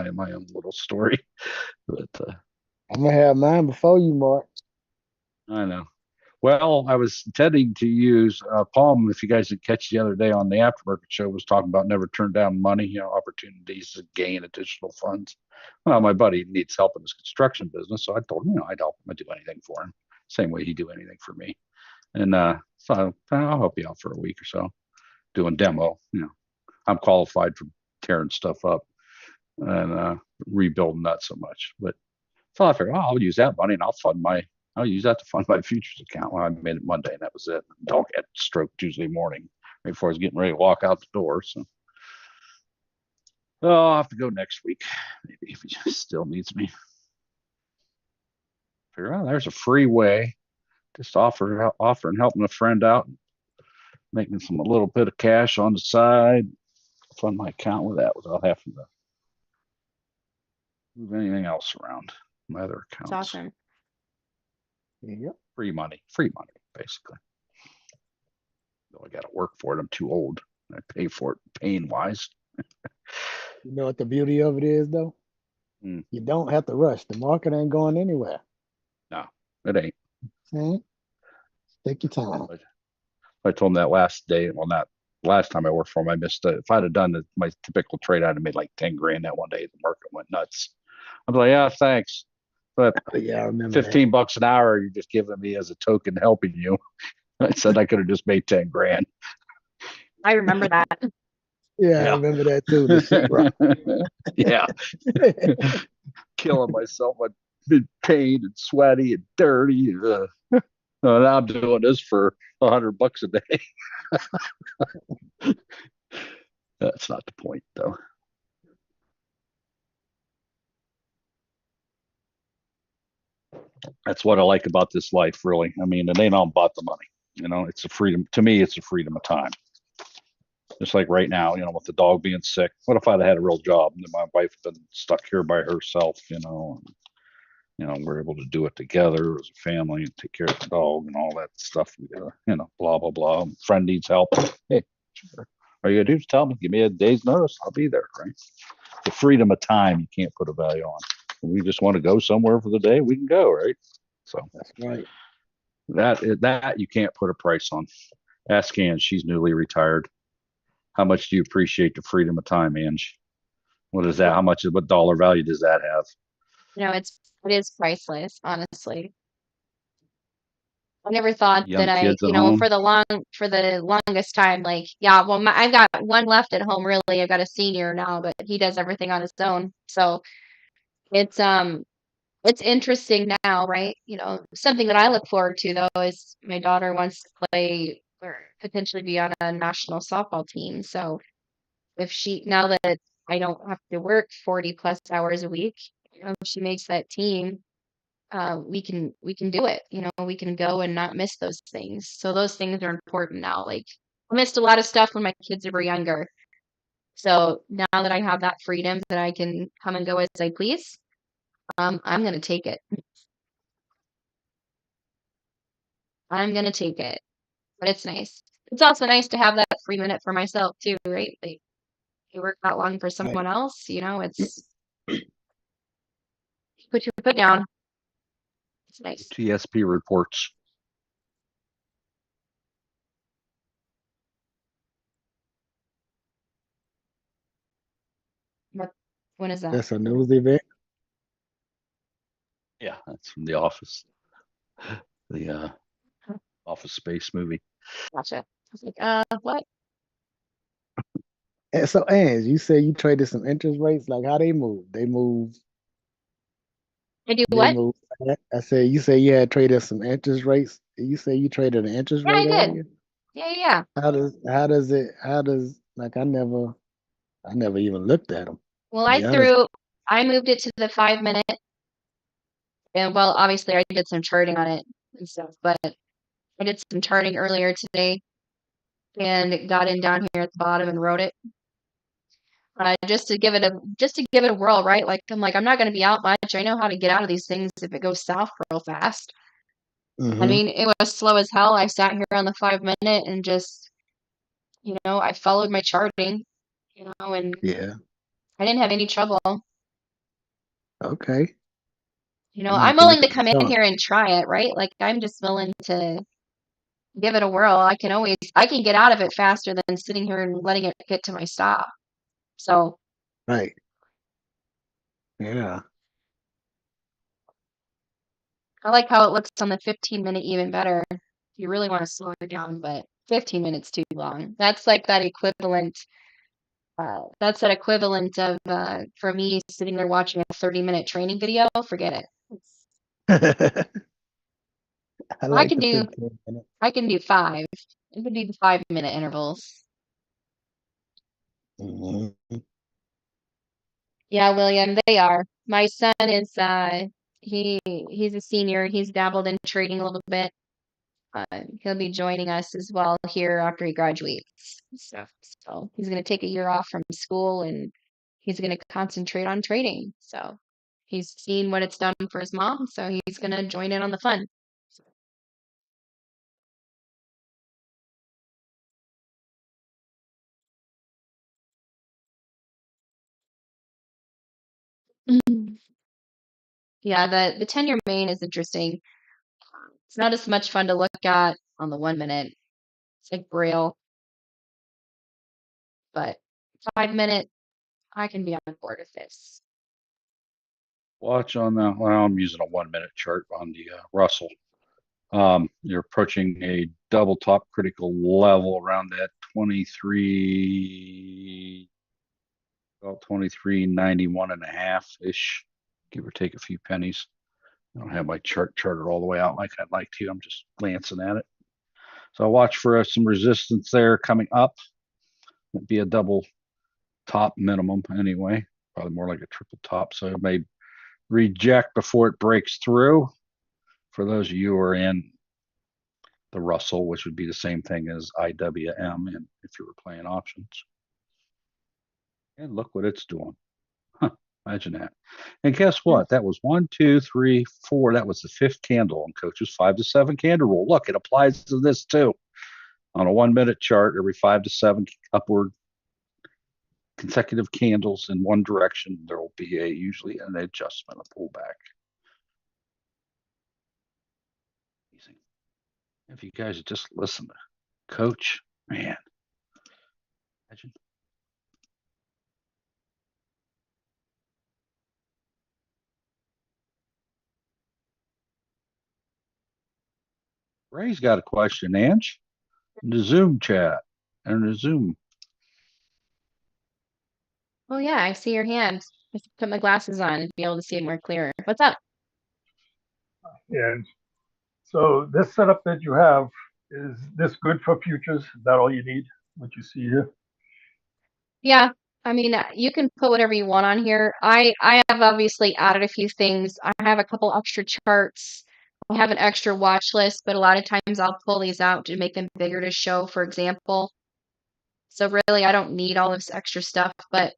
little story. But I'm gonna have mine before you, Mark. I know. Well, I was intending to use Palm. If you guys didn't catch the other day on the aftermarket show, was talking about never turn down money, opportunities to gain additional funds. Well, my buddy needs help in his construction business, so I told him, I'd help him. I'd do anything for him, same way he'd do anything for me. And so I'll help you out for a week or so, doing demo. I'm qualified for tearing stuff up and rebuilding not so much. But so I figured, I'll use that money and I'll use that to fund my futures account. Well, I made it Monday and that was it. Dog had stroke Tuesday morning right before I was getting ready to walk out the door. So Oh, I'll have to go next week, maybe if he still needs me. Figure out there's a free way. Just offering helping a friend out, making a little bit of cash on the side, fund my account with that without having to move anything else around my other It's accounts. awesome. Yep. Free money, basically. Though I got to work for it. I'm too old. I pay for it pain wise. You know what the beauty of it is, though? Hmm. You don't have to rush. The market ain't going anywhere. No, it ain't. Take your time. I told him that last day. Well, not last time I worked for him. I missed it. If I'd have done my typical trade, I'd have made like 10 grand that one day. The market went nuts. I was like, yeah, thanks. But Oh, yeah, I remember 15 bucks an hour, you're just giving me as a token helping you. I said I could have just made 10 grand. I remember that. that. Yeah, I Yeah. remember that too. The shit rock. Yeah. Killing myself. I've been pained and sweaty and dirty. Now I'm doing this for $100 a day. That's not the point, though. That's what I like about this life, really. I mean, it ain't all about the money. It's a freedom. To me, it's a freedom of time. Just like right now, with the dog being sick. What if I'd had a real job and my wife had been stuck here by herself, we're able to do it together as a family and take care of the dog and all that stuff. We gotta, blah, blah, blah. Friend needs help. Hey, sure. All you gotta do is tell me, give me a day's notice. I'll be there, right? The freedom of time you can't put a value on. When we just want to go somewhere for the day, we can go, right? So That's right. that you can't put a price on. Ask Ange, she's newly retired. How much do you appreciate the freedom of time, Ange? What is that? What dollar value does that have? It is priceless, honestly. I never thought Young that kids at home. for the longest time, like, yeah, well, I've got one left at home, really. I've got a senior now, but he does everything on his own. So it's interesting now, right? Something that I look forward to though is my daughter wants to play or potentially be on a national softball team. So now that I don't have to work 40 plus hours a week, if she makes that team, we can do it. We can go and not miss those things. So those things are important now. Like, I missed a lot of stuff when my kids were younger. So now that I have that freedom that I can come and go as I please, I'm gonna take it. I'm gonna take it. But it's nice. It's also nice to have that free minute for myself too, right? Like, you work that long for Right. someone else, it's put your foot down. It's nice. TSP reports. When is that? That's a news event. Yeah, that's from The Office. The Office Space movie. Gotcha. I was like, what? And so, Ange, you say you traded some interest rates. Like, how they move? They move. I do They what? move. I said you say you had traded some interest rates. You say you traded an interest Yeah, I rate did. earlier. Yeah. I never even looked at them. Well, To be honest. I moved it to the 5 minute, and well, obviously I did some charting on it and stuff, but I did some charting earlier today and it got in down here at the bottom and wrote it. Just to give it a whirl, right? Like, I'm not going to be out much. I know how to get out of these things if it goes south real fast. I mean, it was slow as hell. I sat here on the 5 minute and just, I followed my charting, and Yeah. I didn't have any trouble. Okay. I'm gonna I'm have to look willing to at the come in chart. here and try it, right? Like, I'm just willing to give it a whirl. I can get out of it faster than sitting here and letting it get to my stop. So Right. Yeah. I like how it looks on the 15 minute even better. If you really want to slow it down, but 15 minutes too long. That's like that equivalent. That's that equivalent of for me sitting there watching a 30-minute training video. Forget it. I I like can the do 15 minutes. I can do five. I can do the 5 minute intervals. Mhm. Yeah, William, they are. My son is he's a senior. He's dabbled in trading a little bit. He'll be joining us as well here after he graduates. So he's going to take a year off from school and he's going to concentrate on trading. So he's seen what it's done for his mom, so he's going to join in on the fun. Yeah, the 10-year main is interesting. It's not as much fun to look at on the 1 minute. It's like Braille, but 5 minute, I can be on board with this. Watch on the, well, I'm using a 1 minute chart on the Russell. You're approaching a double top critical level around that 23, about 23.91.5 ish, give or take a few pennies. I don't have my chart charted all the way out like I'd like to. I'm just glancing at it. So I'll watch for some resistance there coming up. It'd be a double top minimum anyway, probably more like a triple top. So it may reject before it breaks through. For those of you who are in the Russell, which would be the same thing as IWM, and if you were playing options. And look what it's doing. Huh, imagine that. And guess what? That was 1, 2, 3, 4. That was the fifth candle on Coach's 5 to 7 candle rule. Look, it applies to this too. On a 1 minute chart, every 5 to 7 upward consecutive candles in one direction, there will be usually an adjustment, a pullback. Amazing. If you guys just listen to Coach, man, imagine. Ray's got a question, Ange. In the Zoom chat and the Zoom. Oh yeah, I see your hand. I have to put my glasses on and be able to see it more clearer. What's up? And so this setup that you have, is this good for futures? Is that all you need, what you see here? Yeah, I mean, you can put whatever you want on here. I have obviously added a few things. I have a couple extra charts. I have an extra watch list, but a lot of times I'll pull these out to make them bigger to show, for example. So really, I don't need all this extra stuff, but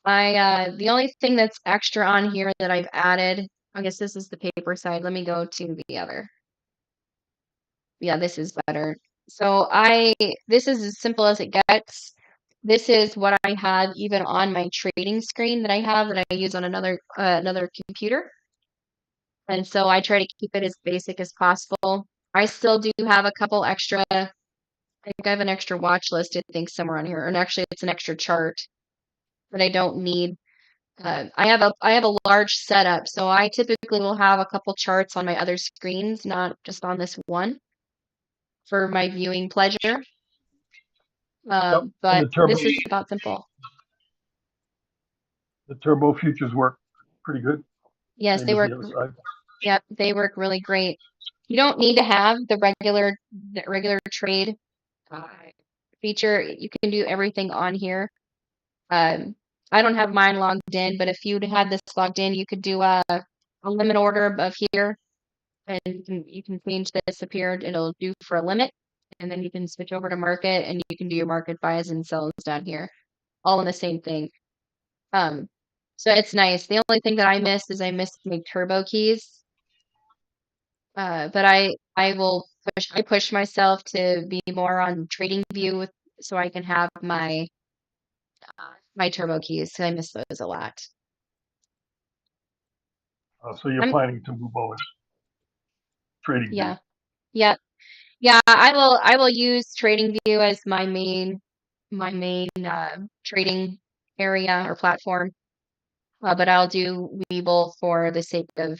the only thing that's extra on here that I've added, I guess this is the paper side. Let me go to the other. Yeah, this is better. So this is as simple as it gets. This is what I have even on my trading screen that I have that I use on another computer. And so I try to keep it as basic as possible. I still do have a couple extra, I think I have an extra watch list, I think somewhere on here. And actually it's an extra chart that I don't need. I have a large setup, so I typically will have a couple charts on my other screens, not just on this one, for my viewing pleasure. Yep. And But this is about simple. the turbo futures work pretty good. Yes, Same they as work. the other side. Yep, they work really great. You don't need to have the regular trade uh, feature. You can do everything on here. I don't have mine logged in, but if you had this logged in, you could do a limit order of here, and you can change this up here. It'll do for a limit, and then you can switch over to market, and you can do your market buys and sells down here, all in the same thing. So it's nice. The only thing that I missed is I missed my turbo keys. But I push myself to be more on trading view so I can have my turbo keys. So I miss those a lot. So you're I'm planning to move over to trading view. yeah. Yeah. Yeah, I will use trading view as my main trading area or platform. But I'll do Webull for the sake of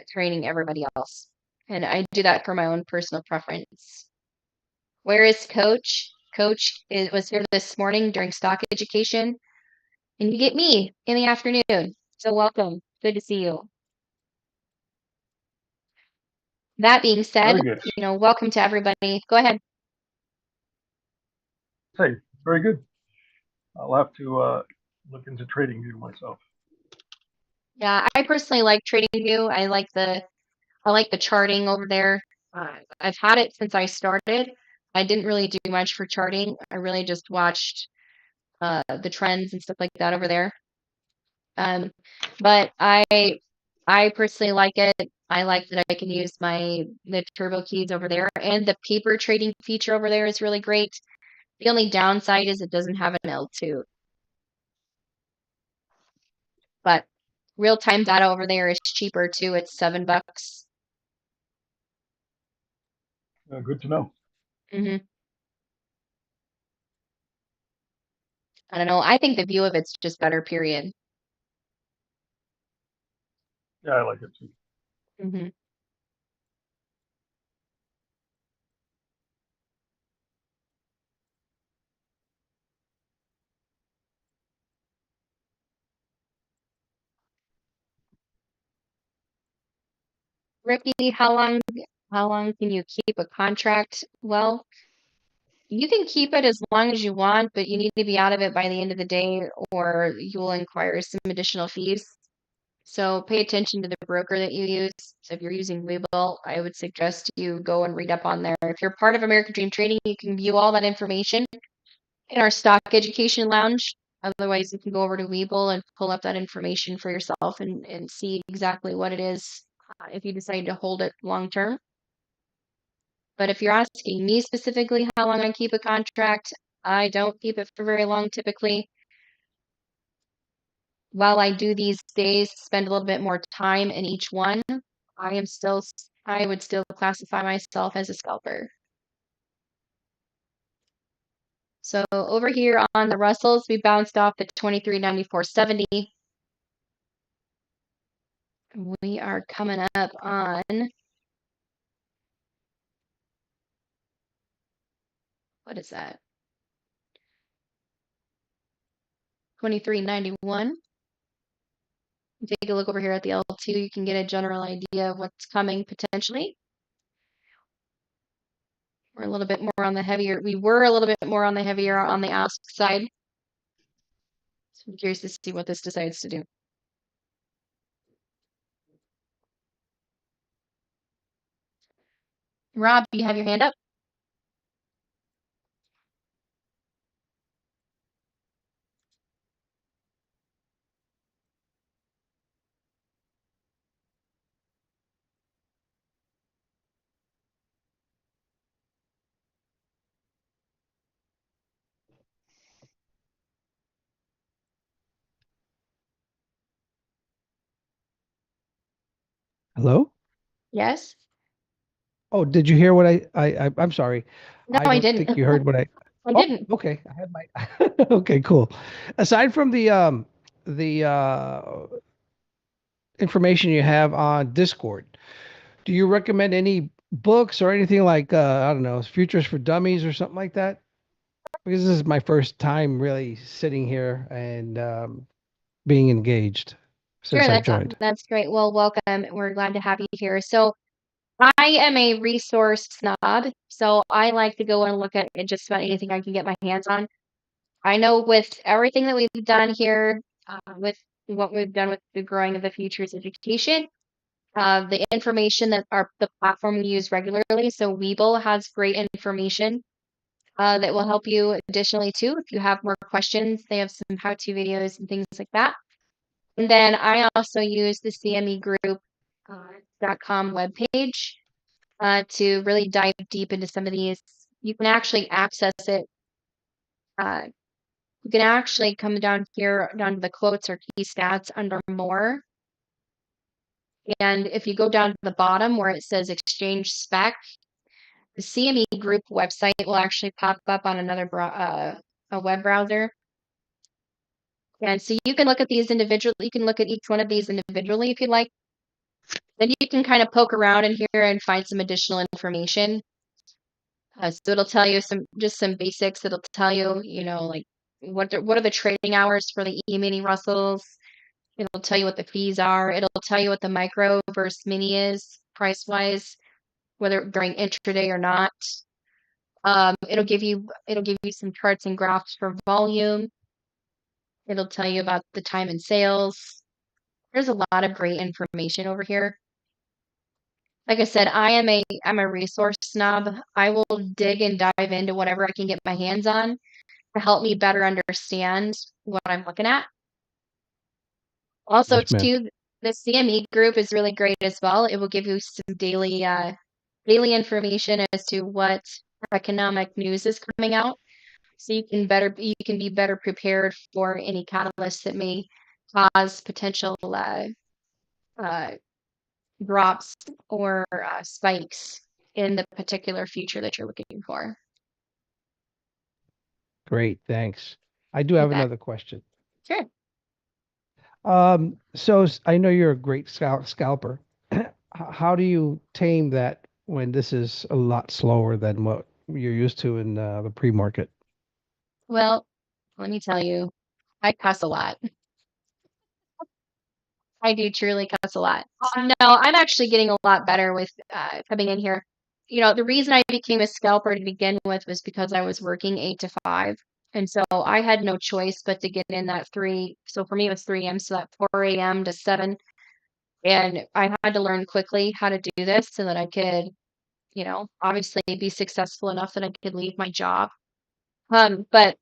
training everybody else. And I do that for my own personal preference. Where is Coach? Coach was here this morning during stock education, and you get me in the afternoon. So welcome. Good to see you. That being said, Very good. welcome to everybody. Go ahead. Hey, very good. I'll have to look into TradingView myself. Yeah, I personally like TradingView. I like the charting over there. I've had it since I started. I didn't really do much for charting. I really just watched the trends and stuff like that over there. But I personally like it. I like that I can use the turbo keys over there, and the paper trading feature over there is really great. The only downside is it doesn't have an L2, but real-time data over there is cheaper too. It's $7. Good to know. hmm I don't know. I think the view of it's just better, period. Yeah, I like it too. hmm Ricky, how long can you keep a contract? Well, you can keep it as long as you want, but you need to be out of it by the end of the day, or you will incur some additional fees. So pay attention to the broker that you use. So if you're using Webull, I would suggest you go and read up on there. If you're part of American Dream Trading, you can view all that information in our stock education lounge. Otherwise, you can go over to Webull and pull up that information for yourself and see exactly what it is if you decide to hold it long term. But if you're asking me specifically how long I keep a contract, I don't keep it for very long typically. While I do these days spend a little bit more time in each one, I would still classify myself as a scalper. So over here on the Russells, we bounced off the 2394.70. We are coming up on, what is that? 2391. Take a look over here at the L2. You can get a general idea of what's coming potentially. We're a little bit more on the heavier. We were a little bit more on the heavier on the ask side. So I'm curious to see what this decides to do. Rob, you have your hand up? Hello? Yes? Oh, did you hear what I'm sorry. No, I I don't didn't. think you heard what I I Oh, didn't. okay. I had my Okay, cool. Aside from the information you have on Discord, do you recommend any books or anything like I don't know, Futures for Dummies or something like that? Because this is my first time really sitting here and being engaged Sure, since I've joined. that's great. Well, welcome. We're glad to have you here. So I am a resource snob, so I like to go and look at just about anything I can get my hands on. I know with everything that we've done here, with what we've done with the growing of the futures education, the information that the platform we use regularly. So Webull has great information that will help you additionally too. If you have more questions, they have some how-to videos and things like that. And then I also use the CMEgroup.com webpage to really dive deep into some of these. You can actually access it. Uh, you can actually come down here, down to the quotes or key stats under more. And if you go down to the bottom where it says exchange spec, the CME group website will actually pop up on another a web browser. And so you can look at these individually. You can look at each one of these individually if you'd like. Then you can kind of poke around in here and find some additional information. So it'll tell you some basics. It'll tell you, like what are the trading hours for the E-mini Russells. It'll tell you what the fees are. It'll tell you what the micro versus mini is price wise, whether during intraday or not. It'll give you some charts and graphs for volume. It'll tell you about the time and sales. There's a lot of great information over here. Like I said, I'm a resource snob. I will dig and dive into whatever I can get my hands on to help me better understand what I'm looking at. Also, Yes, ma'am. too, the CME group is really great as well. It will give you some daily information as to what economic news is coming out, so you can be better prepared for any catalysts that may cause potential uh, drops or spikes in the particular future that you're looking for. Great, thanks. I do You have bet. another question. Sure. I know you're a great scalper. How do you tame that when this is a lot slower than what you're used to in the pre-market? Well, let me tell you, I cuss a lot. I do truly cuss a lot. No, I'm actually getting a lot better with coming in here. You know, the reason I became a scalper to begin with was because I was working 8 to 5. And so I had no choice but to get in that three. So for me, it was 3 a.m. So that 4 a.m. to 7. And I had to learn quickly how to do this so that I could, obviously be successful enough that I could leave my job. But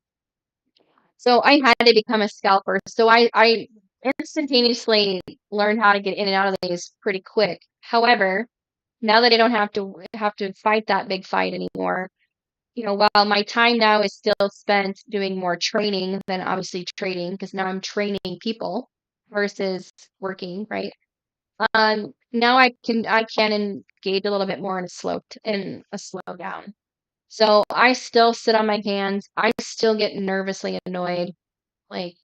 so I had to become a scalper. So I instantaneously learned how to get in and out of these pretty quick. However, now that I don't have to fight that big fight anymore, while my time now is still spent doing more training than obviously trading, because now I'm training people versus working, right? Now I can engage a little bit more in a slowdown. So I still sit on my hands. I still get nervously annoyed. Like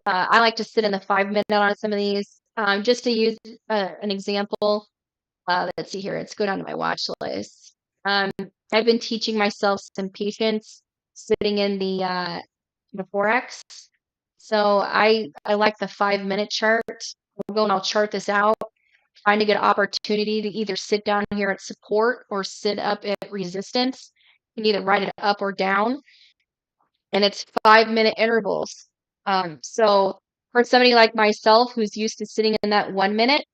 I like to sit in the 5 minute on some of these. Just to use an example. Let's see here. Let's go down to my watch list. Um, I've been teaching myself some patience sitting in the forex. So I like the 5 minute chart. I'll go and I'll chart this out, find a good opportunity to either sit down here at support or sit up at resistance. You can either write it up or down, and it's 5 minute intervals. So for somebody like myself who's used to sitting in that 1 minute,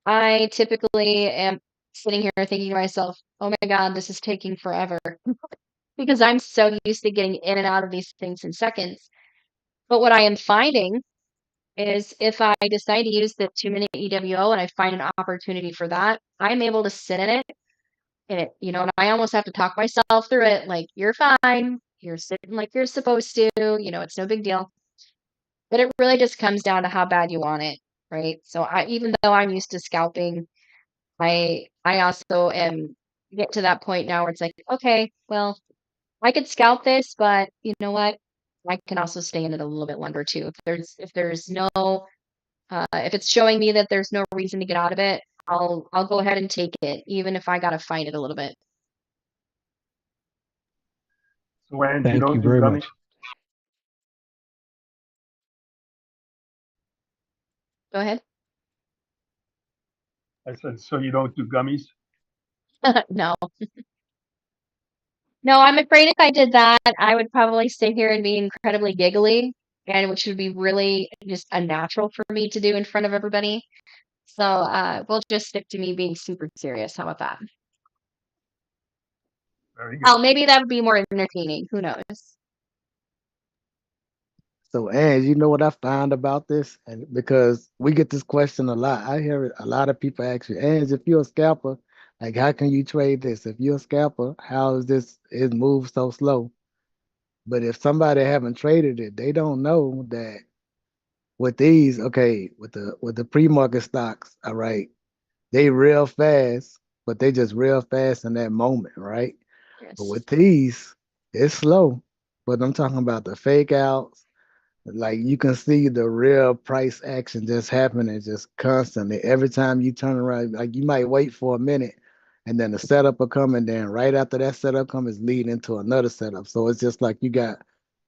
I typically am sitting here thinking to myself, oh my God, this is taking forever because I'm so used to getting in and out of these things in seconds. But what I am finding is if I decide to use the 2 minute EWO and I find an opportunity for that, I'm able to sit in it. And I almost have to talk myself through it. Like, you're fine. You're sitting like you're supposed to. It's no big deal. But it really just comes down to how bad you want it, right? So even though I'm used to scalping, I also am get to that point now where it's like, okay, well, I could scalp this, but you know what? I can also stay in it a little bit longer too. If it's showing me that there's no reason to get out of it, I'll go ahead and take it, even if I gotta fight it a little bit. So, and you Thank you don't do very gummies? much. Go ahead. I said, so you don't do gummies? No. No, I'm afraid if I did that, I would probably sit here and be incredibly giggly, and which would be really just unnatural for me to do in front of everybody. So we'll just stick to me being super serious. How about that? Very good. Oh, maybe that would be more entertaining. Who knows? So, and you know what I found about this? And because we get this question a lot, I hear it, a lot of people ask you, and if you're a scalper, like how can you trade this? If you're a scalper, how is this it moves so slow? But if somebody haven't traded it, they don't know that with these, okay, with the pre-market stocks, all right, they real fast, but they just real fast in that moment, right? But Yes. with these, it's slow. But I'm talking about the fake outs. Like you can see the real price action just happening just constantly. Every time you turn around, like you might wait for a minute and then the setup will come, and then right after that setup comes is leading into another setup. So it's just like you got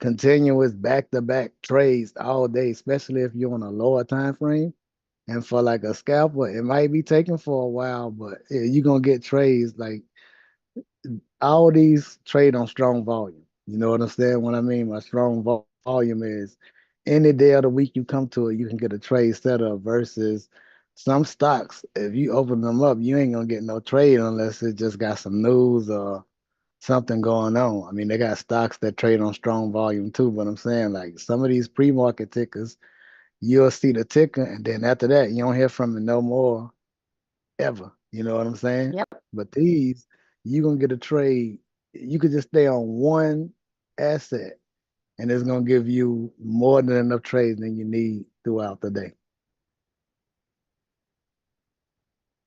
continuous back-to-back trades all day, especially if you're on a lower time frame. And for like a scalper, it might be taking for a while, but yeah, you're gonna get trades like all these trade on strong volume. You know what I'm saying? What I mean by strong volume. volume is. Any day of the week you come to it, you can get a trade set up versus some stocks. If you open them up, you ain't gonna get no trade unless it just got some news or something going on. I mean, they got stocks that trade on strong volume too, but I'm saying like some of these pre-market tickers, you'll see the ticker, and then after that, you don't hear from it no more ever. You know what I'm saying? Yep. But these, you gonna get a trade. You could just stay on one asset, and it's gonna give you more than enough trades than you need throughout the day.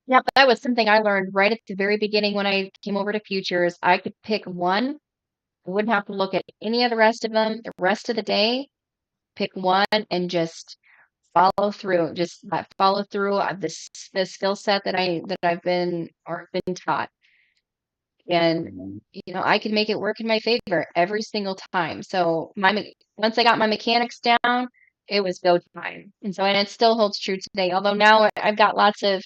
Yep, that was something I learned right at the very beginning when I came over to futures. I could pick one. I wouldn't have to look at any of the rest of them the rest of the day. Pick one and just follow through. Just that follow through of the skill set that I've been taught. And Mhm. I can make it work in my favor every single time. So once I got my mechanics down, it was go time. And it still holds true today. Although now I got lots of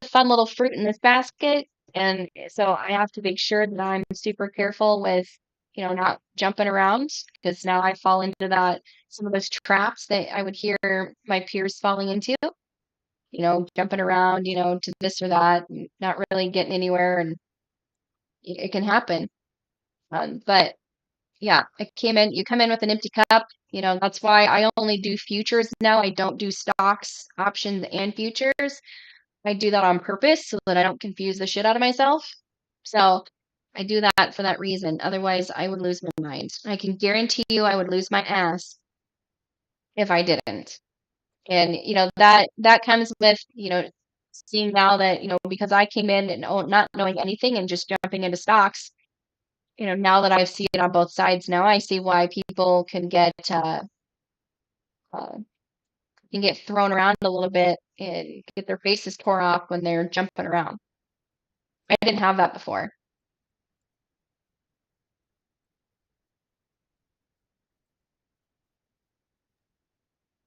fun little fruit in this basket, and so I have to make sure that I'm super careful with, not jumping around because now I fall into some of those traps that I would hear my peers falling into, jumping around, to this or that, and not really getting anywhere, and it can happen. But yeah, you come in with an empty cup, that's why I only do futures now. I don't do stocks, options, and futures. I do that on purpose so that I don't confuse the shit out of myself. So I do that for that reason. Otherwise, I would lose my mind. I can guarantee you I would lose my ass if I didn't. And that comes with, seeing now that, because I came in and not knowing anything and just jumping into stocks, now that I've seen it on both sides, now I see why people uh, can get thrown around a little bit and get their faces tore off when they're jumping around. I didn't have that before.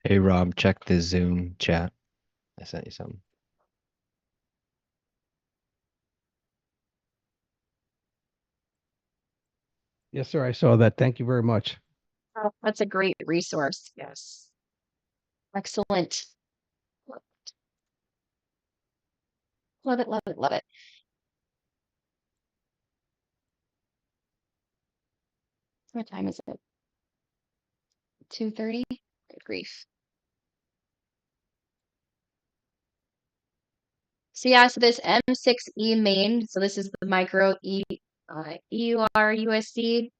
Hey Rob, check the Zoom chat. I sent you something. Yes, sir. I saw that. Thank you very much. Oh, that's a great resource. Yes. Excellent. Love it, love it, love it. What time is it? 2:30? Good grief. So yeah, so this M6E main, so this is the micro EUR USD.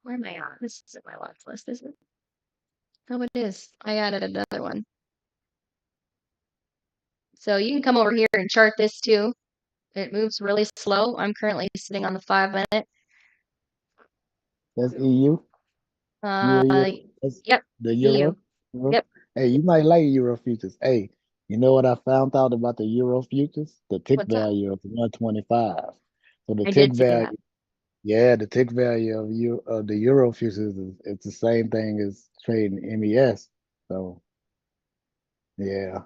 Where am I at? This isn't my watch list, is it? Oh, it is. I added another one. So you can come over here and chart this too. It moves really slow. I'm currently sitting on the 5 minute. That's EU. That's Yep, the EU. Euro. Yep. Hey, you might like Euro futures. Hey, you know what I found out about the Euro futures? The tick What's that? value is 125. So the I tick did see that. value, yeah, the tick value of the Euro futures is it's the same thing as trading MES. So yeah.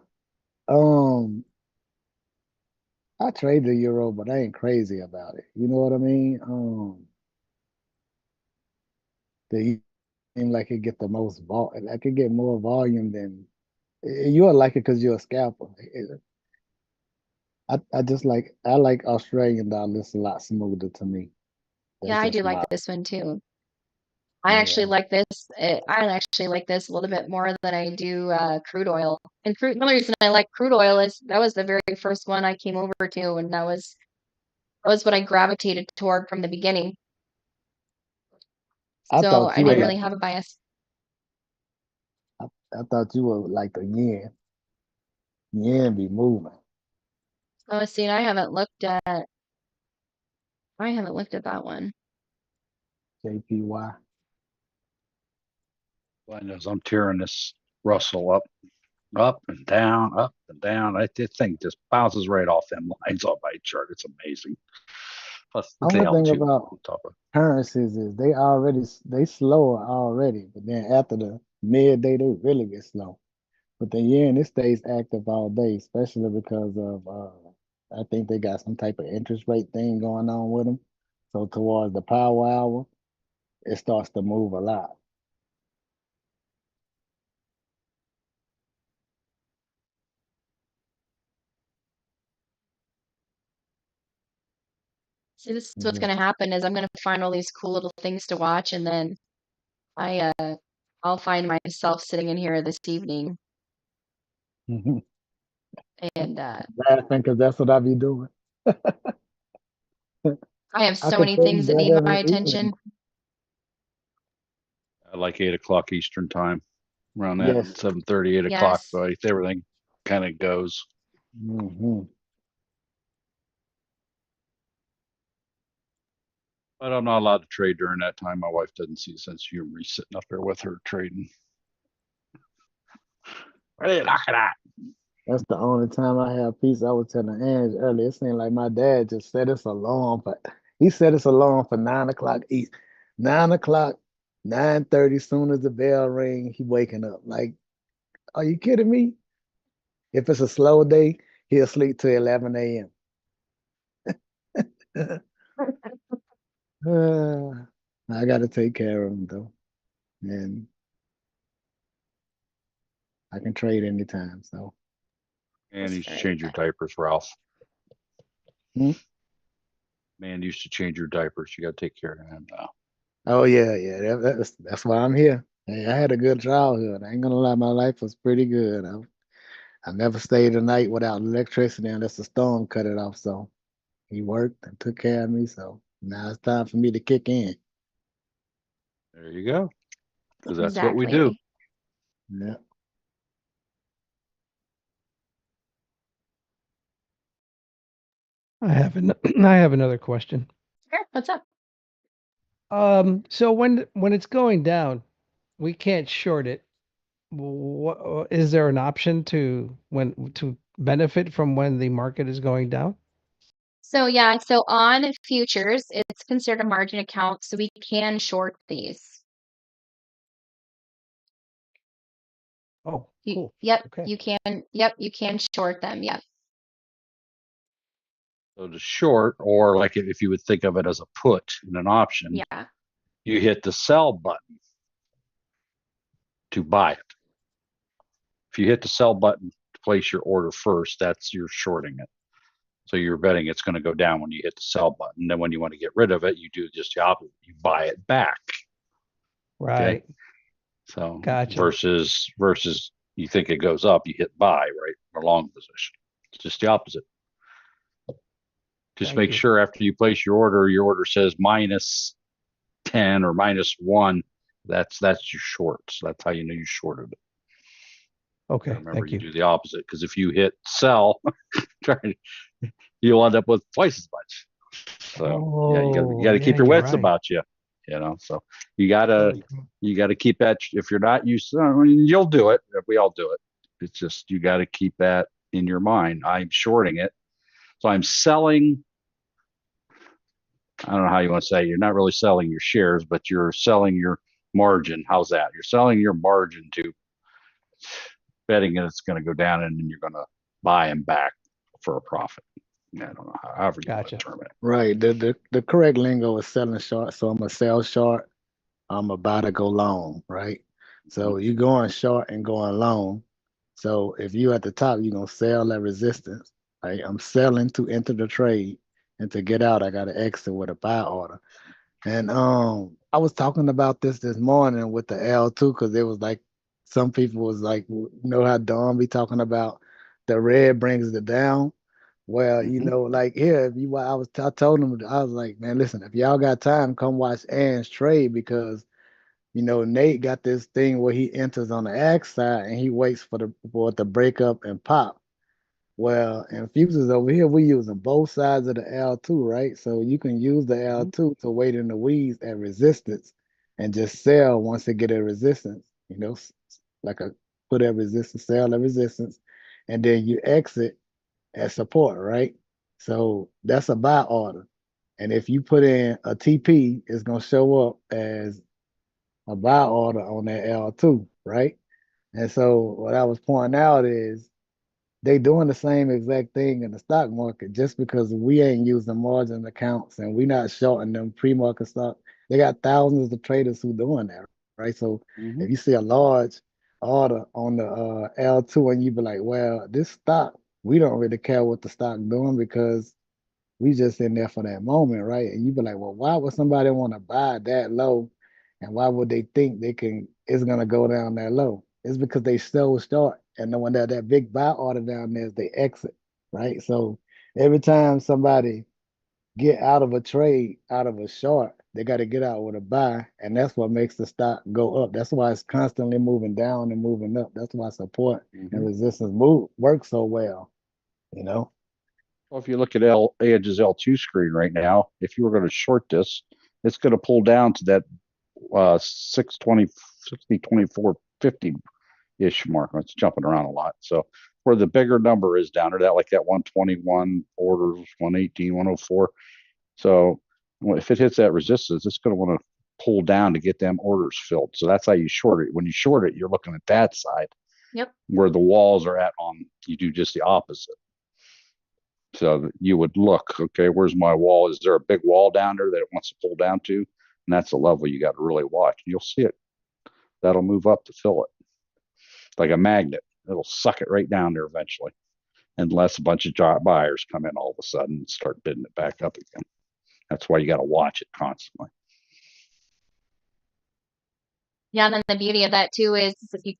Um, I trade the Euro, but I ain't crazy about it. You know what I mean? The seem like it get the most vol. I could get more volume than you'll like it because you're a scalper. I like Australian dollars a lot smoother to me. Yeah, That's I do just like my this one too. yeah. I actually like this a little bit more than I do crude oil. And the only reason I like crude oil is that was the very first one I came over to, and that was what I gravitated toward from the beginning. I So thought I you were didn't like really have a bias. I thought you were like the yen. Yen be moving. Oh, see, I haven't looked at that one. JPY. I know I'm tearing this Russell up and down, up and down. This thing just bounces right off them lines on my chart. It's amazing. Plus the Only thing altitude about on top of currencies is they slower already, but then after the midday they really get slow. But the yen, it stays active all day, especially because of I think they got some type of interest rate thing going on with them. So towards the power hour, it starts to move a lot. So this is what's gonna happen is I'm gonna find all these cool little things to watch, and then I'll find myself sitting in here this evening, Mhm. and Laughing because that's what I be doing. I have I so could many tell you things that that need my every attention. evening. I like 8 o'clock Eastern time, around that Yes. 7:30, 8 o'clock. Yes. But everything kind of goes. Hmm. But I'm not allowed to trade during that time. My wife doesn't see sense of humor sitting up there with her trading. Hey, look at that. That's the only time I have peace. I was telling Ange earlier. It seemed like my dad just set us alarm, but he set us alarm for 9 o'clock east. 9 o'clock, 9:30. Soon as the bell ring, he waking up. Like, are you kidding me? If it's a slow day, he'll sleep till 11 a.m. I got to take care of him though, and I can trade anytime. So, Man That's used to very change your good. diapers, Ralph. hmm? Man used to change your diapers. You got to take care of him now. Oh yeah, yeah. That's why I'm here. Hey, I had a good childhood. I ain't gonna lie, my life was pretty good. I never stayed a night without electricity unless the storm cut it off. So he worked and took care of me. So now it's time for me to kick in. There you go. Because that's what we do. Exactly. Yeah. I have I have another question. Sure. What's up? So when it's going down, we can't short it. What is there an option to when to benefit from when the market is going down? So yeah, so on futures, it's considered a margin account, so we can short these. Oh, You, cool. yep, Okay. you can short them. Yep. So to short, or like if you would think of it as a put in an option, Yeah. you hit the sell button to buy it. If you hit the sell button to place your order first, that's you're shorting it. So you're betting it's going to go down when you hit the sell button. Then when you want to get rid of it, you do just the opposite. You buy it back. Okay. Right. So Gotcha. versus you think it goes up, you hit buy, right? Or long position. It's just the opposite. Just Thank make you. sure after you place your order says minus 10 or minus 1. That's your shorts. That's how you know you shorted it. Okay. Remember, Thank you you. do the opposite, because if you hit sell, you'll end up with twice as much. So yeah, you Oh, gotta yeah, keep your you're wits right. about you. So you gotta So, keep that. If you're not used to, I mean, you'll do it. We all do it. It's just you got to keep that in your mind. I'm shorting it, so I'm selling. I don't know how you want to say it. You're not really selling your shares, but you're selling your margin. How's that? You're selling your margin to betting that it's going to go down, and then you're going to buy them back for a profit. I don't know, however you want to gotcha. term it. Right. The correct lingo is selling short. So I'm a sell short. I'm about to go long, right? So you're going short and going long. So if you at the top, you're gonna sell at resistance, right? I'm selling to enter the trade, and to get out, I got to exit with a buy order. And I was talking about this morning with the L2 because it was like some people was like, you know how Don be talking about the red brings the down. Well, like here, if you, I told him, I was like, man, listen, if y'all got time, come watch Ann's trade because Nate got this thing where he enters on the X side and he waits for it to break up and pop. Well, in futures over here, we using both sides of the L2, right? So you can use the L2 to wait in the weeds at resistance and just sell once it get a resistance, like a put at resistance, sell at resistance, and then you exit at support, right? So that's a buy order. And if you put in a TP, it's gonna show up as a buy order on that L2, right? And so what I was pointing out is they doing the same exact thing in the stock market just because we ain't using margin accounts and we not shorting them pre-market stock. They got thousands of traders who doing that, right? So if you see a large order on the L2 and you be like, well, this stock, we don't really care what the stock doing because We just in there for that moment, right? And you be like, well, why would somebody want to buy that low? And why would they think it's gonna go down that low? It's because they so short. And then when that big buy order down there, they exit, right? So every time somebody get out of a trade, out of a short, they got to get out with a buy, and that's what makes the stock go up. That's why it's constantly moving down and moving up. That's why support and resistance move work so well. You know. Well, if you look at Edge's L2 screen right now, if you were going to short this, it's going to pull down to that 620, 60, 24, 50 ish mark. It's jumping around a lot. So where the bigger number is down there, that like that 121 orders, 118, 104. So if it hits that resistance, it's going to want to pull down to get them orders filled. So that's how you short it. When you short it, you're looking at that side. Yep. Where the walls are at you do just the opposite. So you would look, okay, where's my wall? Is there a big wall down there that it wants to pull down to? And that's the level you got to really watch. You'll see it. That'll move up to fill it. Like a magnet. It'll suck it right down there eventually. Unless a bunch of buyers come in all of a sudden and start bidding it back up again. That's why you got to watch it constantly. Yeah, and then the beauty of that too is if you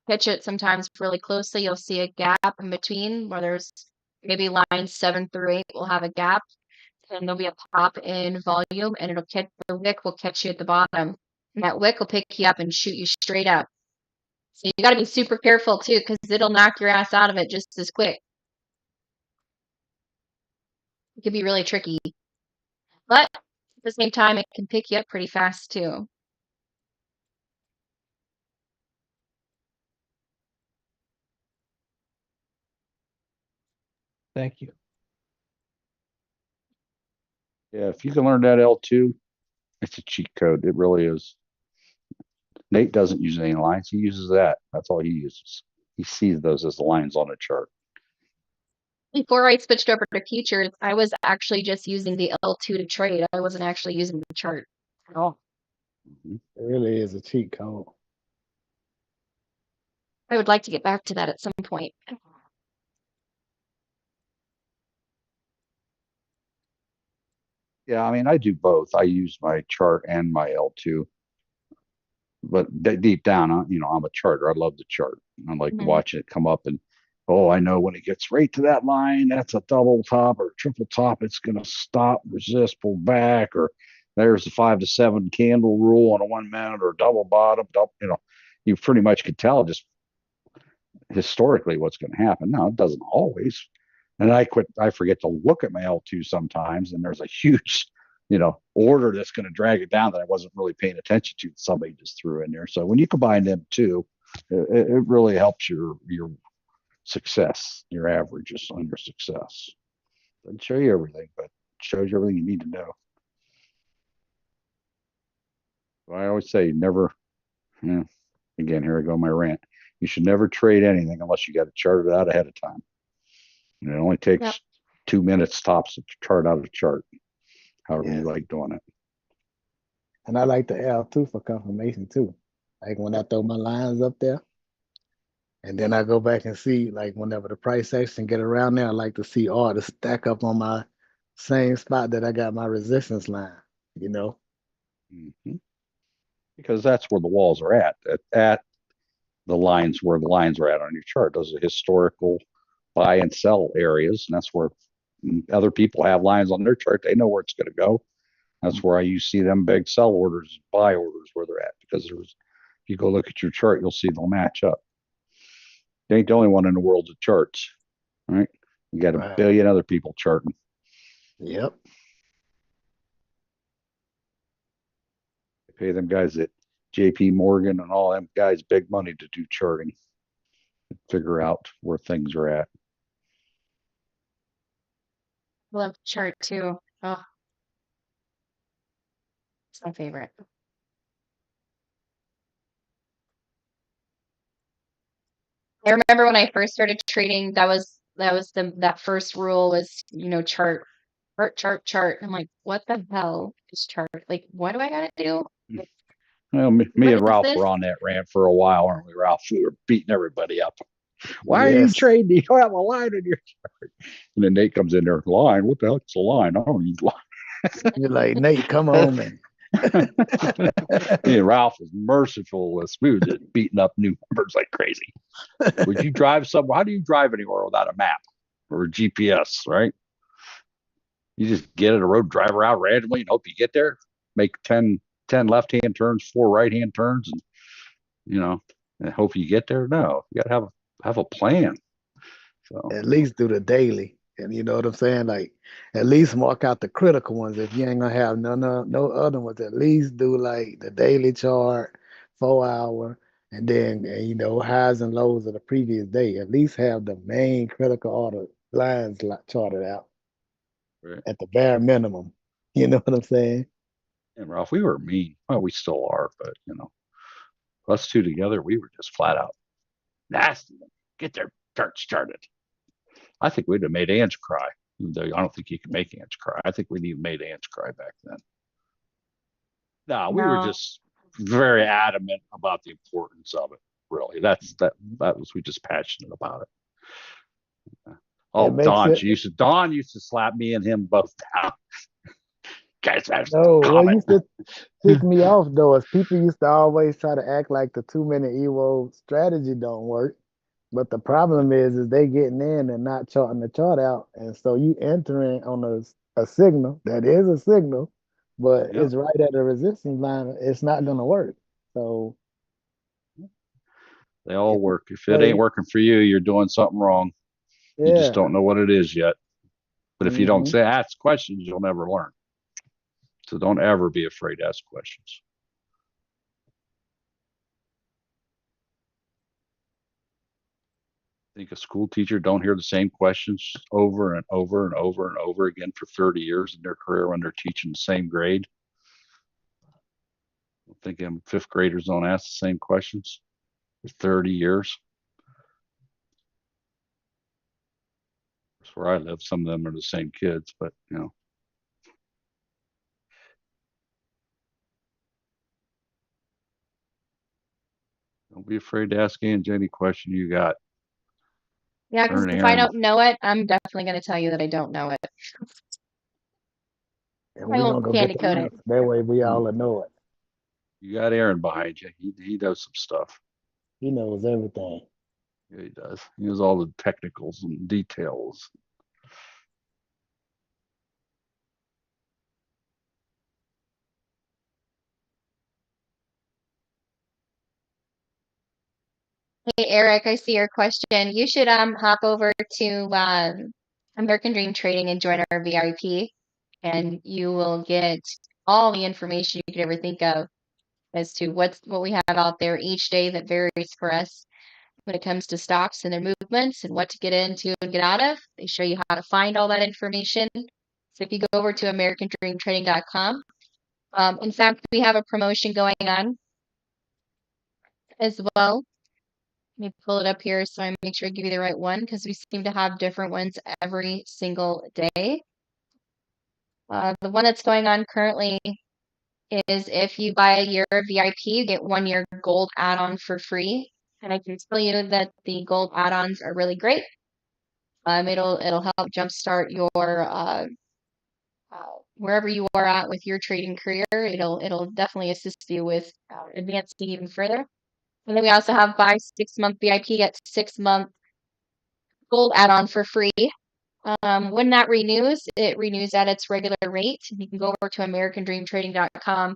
catch it sometimes really closely, you'll see a gap in between where there's maybe lines 7 through 8 will have a gap, and there'll be a pop in volume, and the wick will catch you at the bottom, and that wick will pick you up and shoot you straight up. So you got to be super careful too, because it'll knock your ass out of it just as quick. It can be really tricky, but at the same time, it can pick you up pretty fast too. Thank you. Yeah, if you can learn that L2, it's a cheat code. It really is. Nate doesn't use any lines. He uses that. That's all he uses. He sees those as lines on a chart. Before I switched over to futures, I was actually just using the L2 to trade. I wasn't actually using the chart at all. It really is a cheat code. I would like to get back to that at some point. Yeah, I mean, I do both. I use my chart and my L2. But deep down, I'm a charter. I love the chart. I like watching it come up and, I know when it gets right to that line, that's a double top or triple top. It's going to stop, resist, pull back, or there's the 5 to 7 candle rule on a 1 minute or double bottom. You pretty much could tell just historically what's going to happen. Now, it doesn't always. And I forget to look at my L2 sometimes, and there's a huge order that's going to drag it down that I wasn't really paying attention to. Somebody just threw in there. So when you combine them two, it really helps your success, your averages on your success. Doesn't show you everything, but it shows you everything you need to know. So I always say never, again, here I go, my rant. You should never trade anything unless you got it charted out ahead of time. And it only takes 2 minutes tops to chart out a chart, however you like doing it. And I like the L2 for confirmation too. Like when I throw my lines up there, and then I go back and see, like whenever the price action get around there, I like to see all the stack up on my same spot that I got my resistance line, Because that's where the walls are at the lines where the lines are at on your chart. Those are historical buy and sell areas, and that's where other people have lines on their chart. They know where it's going to go. That's where you see them big sell orders, buy orders where they're at, because if you go look at your chart, you'll see they'll match up. They ain't the only one in the world that charts, right? You got a billion other people charting. Yep. They pay them guys at JP Morgan and all them guys big money to do charting, figure out where things are at. Love chart too. Oh, it's my favorite. I remember when I first started trading, that first rule was, chart. I'm like, what the hell is chart? Like, what do I gotta do? Well, me and Ralph were on that rant for a while, aren't we, Ralph? We were beating everybody up. Why are you Yes. trading? You don't have a line in your chart. And then Nate comes in there, line? What the hell's a line? I don't need line. You're like, Nate, come on, man. Me and Ralph was merciful with us. We were just beating up new members like crazy. Would you drive somewhere? How do you drive anywhere without a map or a GPS, right? You just get in a road, drive around randomly and hope you get there. Make 10 left-hand turns, 4 right-hand turns, and and hope you get there. No, you got to have a plan. So At least do the daily. And you know what I'm saying? Like, at least mark out the critical ones. If you ain't gonna have no other ones, at least do like the daily chart, 4 hour, and then highs and lows of the previous day. At least have the main critical order lines charted out right. at the bare minimum. You know what I'm saying? And Ralph, we were mean. Well, we still are, but us two together, we were just flat out nasty. Get their charts started. I think we'd have made Ange cry. Though I don't think you can make Ange cry. I think we'd even made Ange cry back then. No, we were No. just very adamant about the importance of it. Really, that was we just passionate about it. Oh, It makes it. Don used to slap me and him both down. Guys, that's No, what comment. used to tick me off though is people used to always try to act like the 2-minute EVO strategy don't work. But the problem is they getting in and not charting the chart out. And so you entering on a signal that is a signal, but Yep. it's right at the resistance line. It's not going to work. So They all work. If it play, ain't working for you, you're doing something wrong. You just yeah. don't know what it is yet. But if you don't Mhm. ask questions, you'll never learn. So don't ever be afraid to ask questions. Think a school teacher don't hear the same questions over and over and over and over again for 30 years in their career when they're teaching the same grade? I'm thinking fifth graders don't ask the same questions for 30 years. That's where I live. Some of them are the same kids, but don't be afraid to ask Angie any question you got. Yeah, because if I don't know it, I'm definitely going to tell you that I don't know it. And I we're going won't to go candy get the coat it. answer. That way we all will know it. You got Aaron behind you. He does some stuff. He knows everything. Yeah, he does. He knows all the technicals and details. Hey, Eric, I see your question. You should hop over to American Dream Trading and join our VIP, and you will get all the information you could ever think of as to what we have out there each day that varies for us when it comes to stocks and their movements and what to get into and get out of. They show you how to find all that information. So if you go over to AmericanDreamTrading.com, in fact, we have a promotion going on as well. Let me pull it up here so I make sure I give you the right one because we seem to have different ones every single day. The one that's going on currently is if you buy a year of VIP, you get 1 year gold add-on for free. And I can tell you that the gold add-ons are really great. It'll help jumpstart your wherever you are at with your trading career. It'll definitely assist you with advancing even further. And then we also have buy 6-month VIP, get 6-month gold add-on for free. When that renews, it renews at its regular rate. You can go over to AmericanDreamTrading.com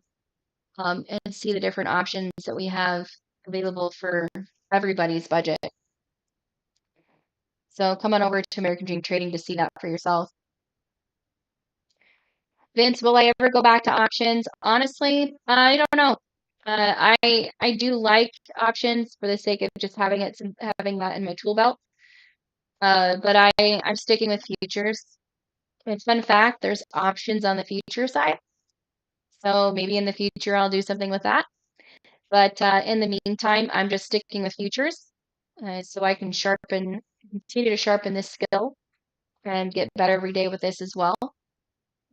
and see the different options that we have available for everybody's budget. So come on over to American Dream Trading to see that for yourself. Vince, will I ever go back to options? Honestly, I don't know. I do like options for the sake of just having that in my tool belt. But I'm sticking with futures. And fun fact, there's options on the future side. So maybe in the future I'll do something with that. But in the meantime, I'm just sticking with futures so I can continue to sharpen this skill and get better every day with this as well.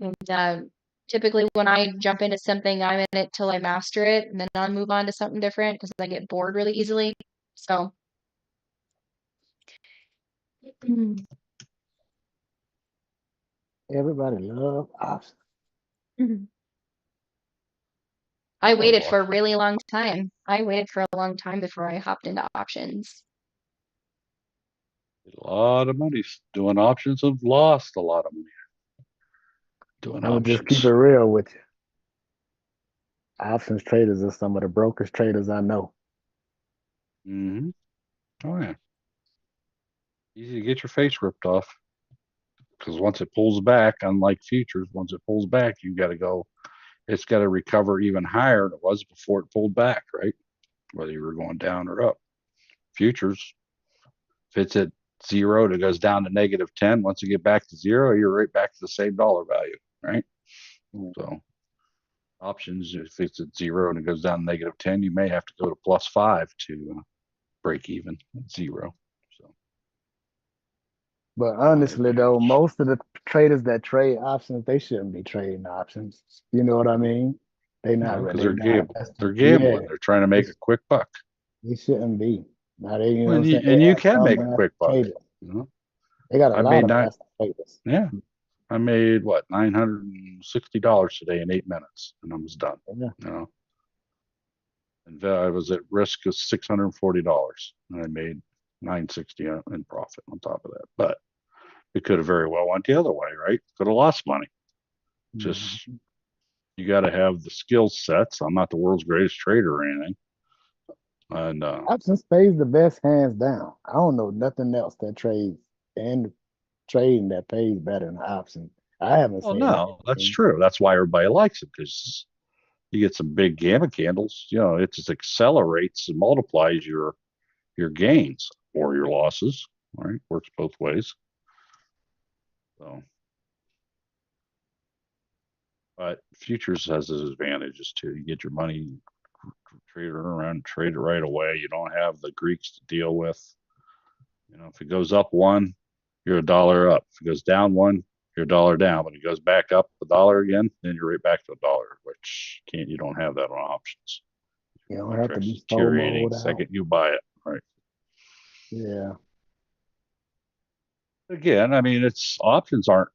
And typically when I jump into something, I'm in it till I master it, and then I'll move on to something different because I get bored really easily. So Mhm. Everybody love options. Mhm. I I love waited for a options. really long time. I waited for a long time before I hopped into options. A lot of money doing options. Have lost a lot of money doing I'm gonna just keep options. it real with you. Options traders are some of the brokest traders I know. Mm-hmm. Oh yeah, easy to get your face ripped off because once it pulls back, unlike futures, once it pulls back, you got to go. It's got to recover even higher than it was before it pulled back, right? Whether you were going down or up. Futures, if it's at zero and it goes down to -10, once you get back to zero, you're right back to the same dollar value, right? So options, if it's at zero and it goes down to -10, you may have to go to +5 to break even at zero. So But why honestly, though, futures? most of the traders that trade options, they shouldn't be trading options. You know what I mean? They not No, ready. because They they're not. gambling. That's They're yeah. gambling. They're trying to They, make a quick buck. they shouldn't be. Now they, you know what I'm And saying? They you have can some make a master quick buck. traders. You know, They got a I lot made of nine. master traders. Yeah, I made what $960 today in 8 minutes, and I was done. Yeah. You know, and I was at risk of $640, and I made 960 in profit on top of that. But it could have very well went the other way, right? Could have lost money. Just Mhm. you got to have the skill sets. I'm not the world's greatest trader or anything, and Options pays the best hands down. I don't know nothing else that trades and trading that pays better than options. I haven't well, seen no, that's anything. true. That's why everybody likes it because you get some big gamma candles. You know, it just accelerates and multiplies your gains or your losses. Right, works both ways. So, but futures has its advantages too. You get your money, trade it around, trade it right away. You don't have the Greeks to deal with. You know, if it goes up one, you're a dollar up. If it goes down one, you're a dollar down. When it goes back up a dollar again, then you're right back to a dollar, which you don't have that on options. You don't have to Contract's be deteriorating FOMO'd the out. second you buy it. Right. Yeah. Again, I mean, it's options aren't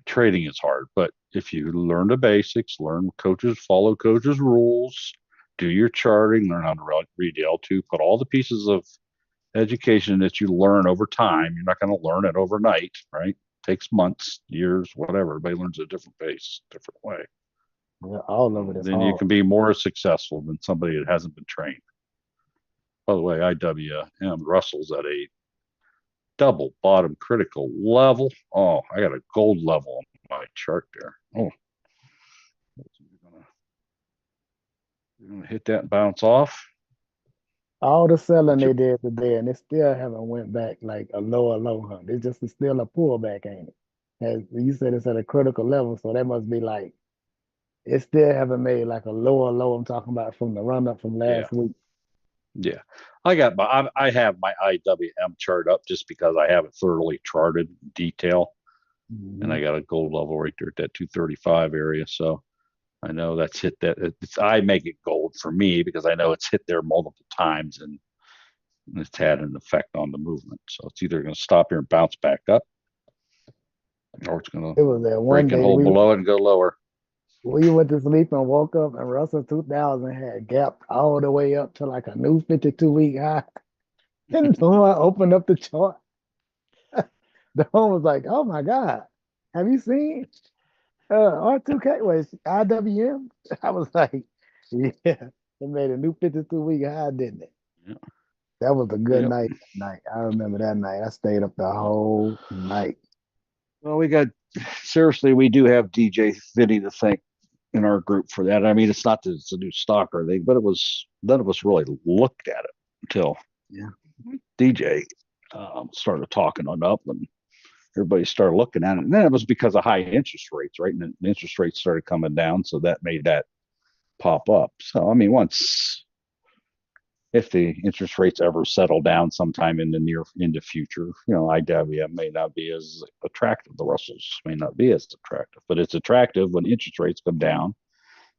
trading is hard, but if you learn the basics, follow coaches' rules, do your charting, learn how to read the L2, put all the pieces of education that you learn over time. You're not going to learn it overnight, right? It takes months, years, whatever. Everybody learns at a different pace, different way. Yeah, all of it is Then you hard. can be more successful than somebody that hasn't been trained. By the way, IWM Russell's at a double bottom critical level. Oh, I got a gold level on my chart there. Oh, you're gonna hit that and bounce off. All the selling But you, they did today, and it still haven't went back like a lower low, huh? It's just still a pullback, ain't it? As you said, it's at a critical level, so that must be like it still haven't made like a lower low. I'm talking about from the run up from yeah, last week. yeah. I have my IWM chart up just because I have it thoroughly charted in detail, and Hmm. I got a gold level right there at that 235 area. So I know that's hit that. I make it gold for me because I know it's hit there multiple times and it's had an effect on the movement. So it's either going to stop here and bounce back up, or it's going to It was that one break and day hold below it and go lower. we went to sleep and woke up, and Russell 2000 had gapped all the way up to like a new 52-week high. And when I opened up the chart, the home was like, "Oh my God, have you seen R2K was IWM?" I was like, "Yeah, it made a new 52-week high, didn't it?" Yep. That was a good Yep. night. That night, I remember that night. I stayed up the whole night. Well, we do have DJ Vinny to thank in our group for that. I mean, it's not that it's a new stock or anything, but none of us really looked at it until Yeah, DJ started talking on up and everybody started looking at it. And then it was because of high interest rates, right? And the interest rates started coming down. So that made that pop up. So, I mean, if the interest rates ever settle down sometime in the future, IWM may not be as attractive. The Russells may not be as attractive, but it's attractive when interest rates come down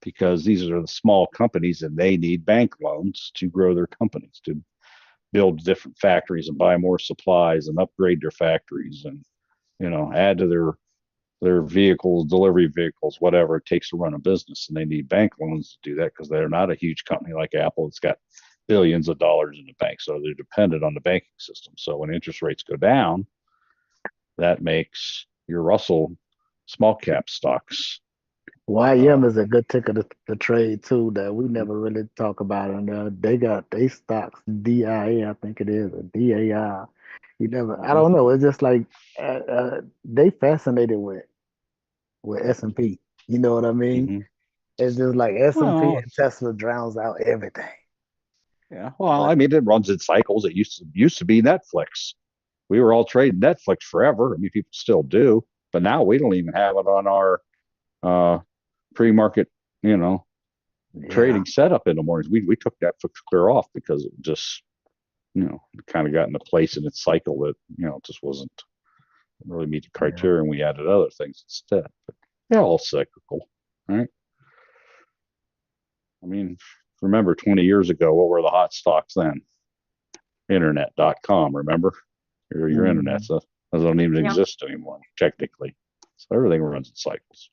because these are the small companies and they need bank loans to grow their companies, to build different factories and buy more supplies and upgrade their factories and, add to their vehicles, delivery vehicles, whatever it takes to run a business. And they need bank loans to do that because they're not a huge company like Apple. It's got billions of dollars in the bank. So they're dependent on the banking system. So when interest rates go down, that makes your Russell small cap stocks. YM is a good ticket to trade too that we never really talk about. And they got they stocks DIA, I think it is, or DAI. I don't know. It's just like they fascinated with S&P. You know what I mean? Mm-hmm. It's just like S&P Well, and Tesla drowns out everything. yeah. Well, I mean, it runs in cycles. It used to be Netflix. We were all trading Netflix forever. I mean, people still do, but now we don't even have it on our pre-market, trading setup in the mornings. We took Netflix clear off because it just, kind of got into place in its cycle that, just wasn't really meet the criteria, and we added other things instead. But they're all cyclical, right? I mean, remember 20 years ago, what were the hot stocks then? Internet.com, remember? Your internet, so those don't even exist anymore, technically. So everything runs in cycles.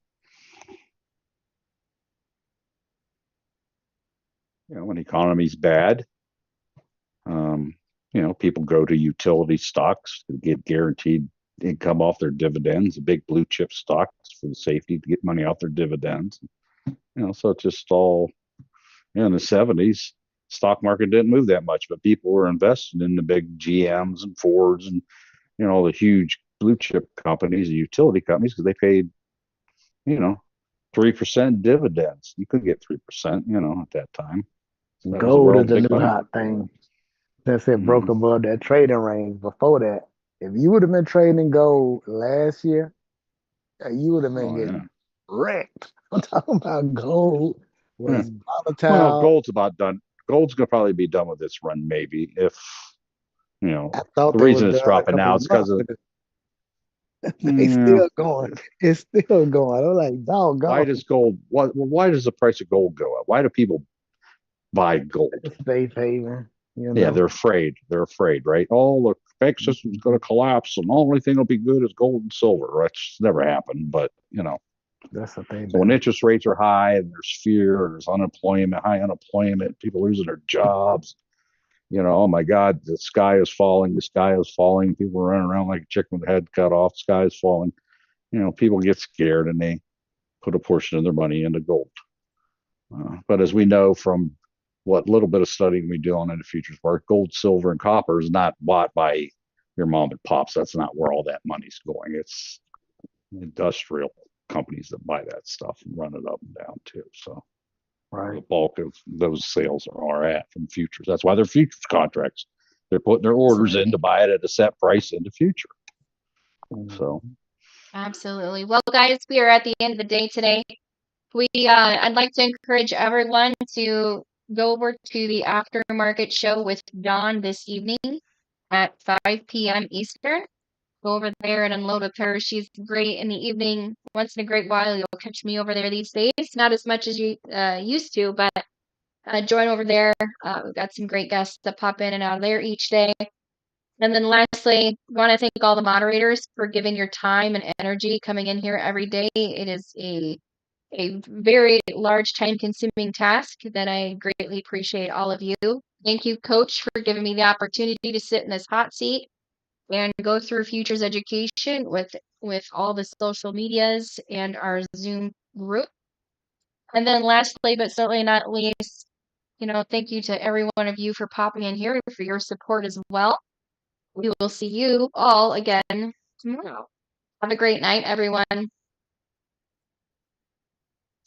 When the economy's bad, people go to utility stocks to get guaranteed income off their dividends, the big blue chip stocks for the safety to get money off their dividends. So it's just all, in the 70s, stock market didn't move that much, but people were investing in the big GMs and Fords and, all the huge blue chip companies, the utility companies, because they paid, 3% dividends. You could get 3%, at that time. So that Gold was is the new hot thing. Since it broke above that trading range. Before that, if you would have been trading gold last year, you would have been getting wrecked. I'm talking about gold was volatile. Well, gold's about done. Gold's gonna probably be done with its run, maybe, if I thought the reason it's dropping now is because of it's still going. It's still going. I'm like, doggone. Why does gold? Why does the price of gold go up? Why do people buy gold? Safe haven. Yeah, they're afraid. They're afraid, right? Oh, the bank system's going to collapse, and the only thing that'll be good is gold and silver. Right? It's never happened, but that's the thing. So when interest rates are high and there's fear and there's unemployment, high unemployment, people losing their jobs, oh my God, the sky is falling. The sky is falling. People are running around like a chicken with the head cut off. The sky is falling. People get scared and they put a portion of their money into gold. But as we know from what little bit of studying we do on in the futures market, gold, silver, and copper is not bought by your mom and pops. That's not where all that money's going. It's industrial companies that buy that stuff and run it up and down too. So the bulk of those sales are at from futures. That's why they're futures contracts. They're putting their orders in to buy it at a set price in the future. So absolutely. Well, guys, we are at the end of the day today. I'd like to encourage everyone to go over to the aftermarket show with Dawn this evening at 5 p.m. Eastern. Go over there and unload with her. She's great in the evening. Once in a great while, you'll catch me over there these days. Not as much as you used to, but join over there. We've got some great guests that pop in and out of there each day. And then lastly, I want to thank all the moderators for giving your time and energy coming in here every day. It is a very large time-consuming task that I greatly appreciate all of you. Thank you, Coach, for giving me the opportunity to sit in this hot seat and go through futures education with all the social medias and our Zoom group. And then lastly, but certainly not least, thank you to every one of you for popping in here and for your support as well. We will see you all again tomorrow. Have a great night, everyone.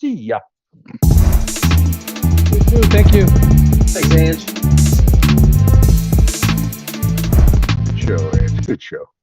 see ya. Thank you. Thanks, Ange. Good show, Ange. Good show.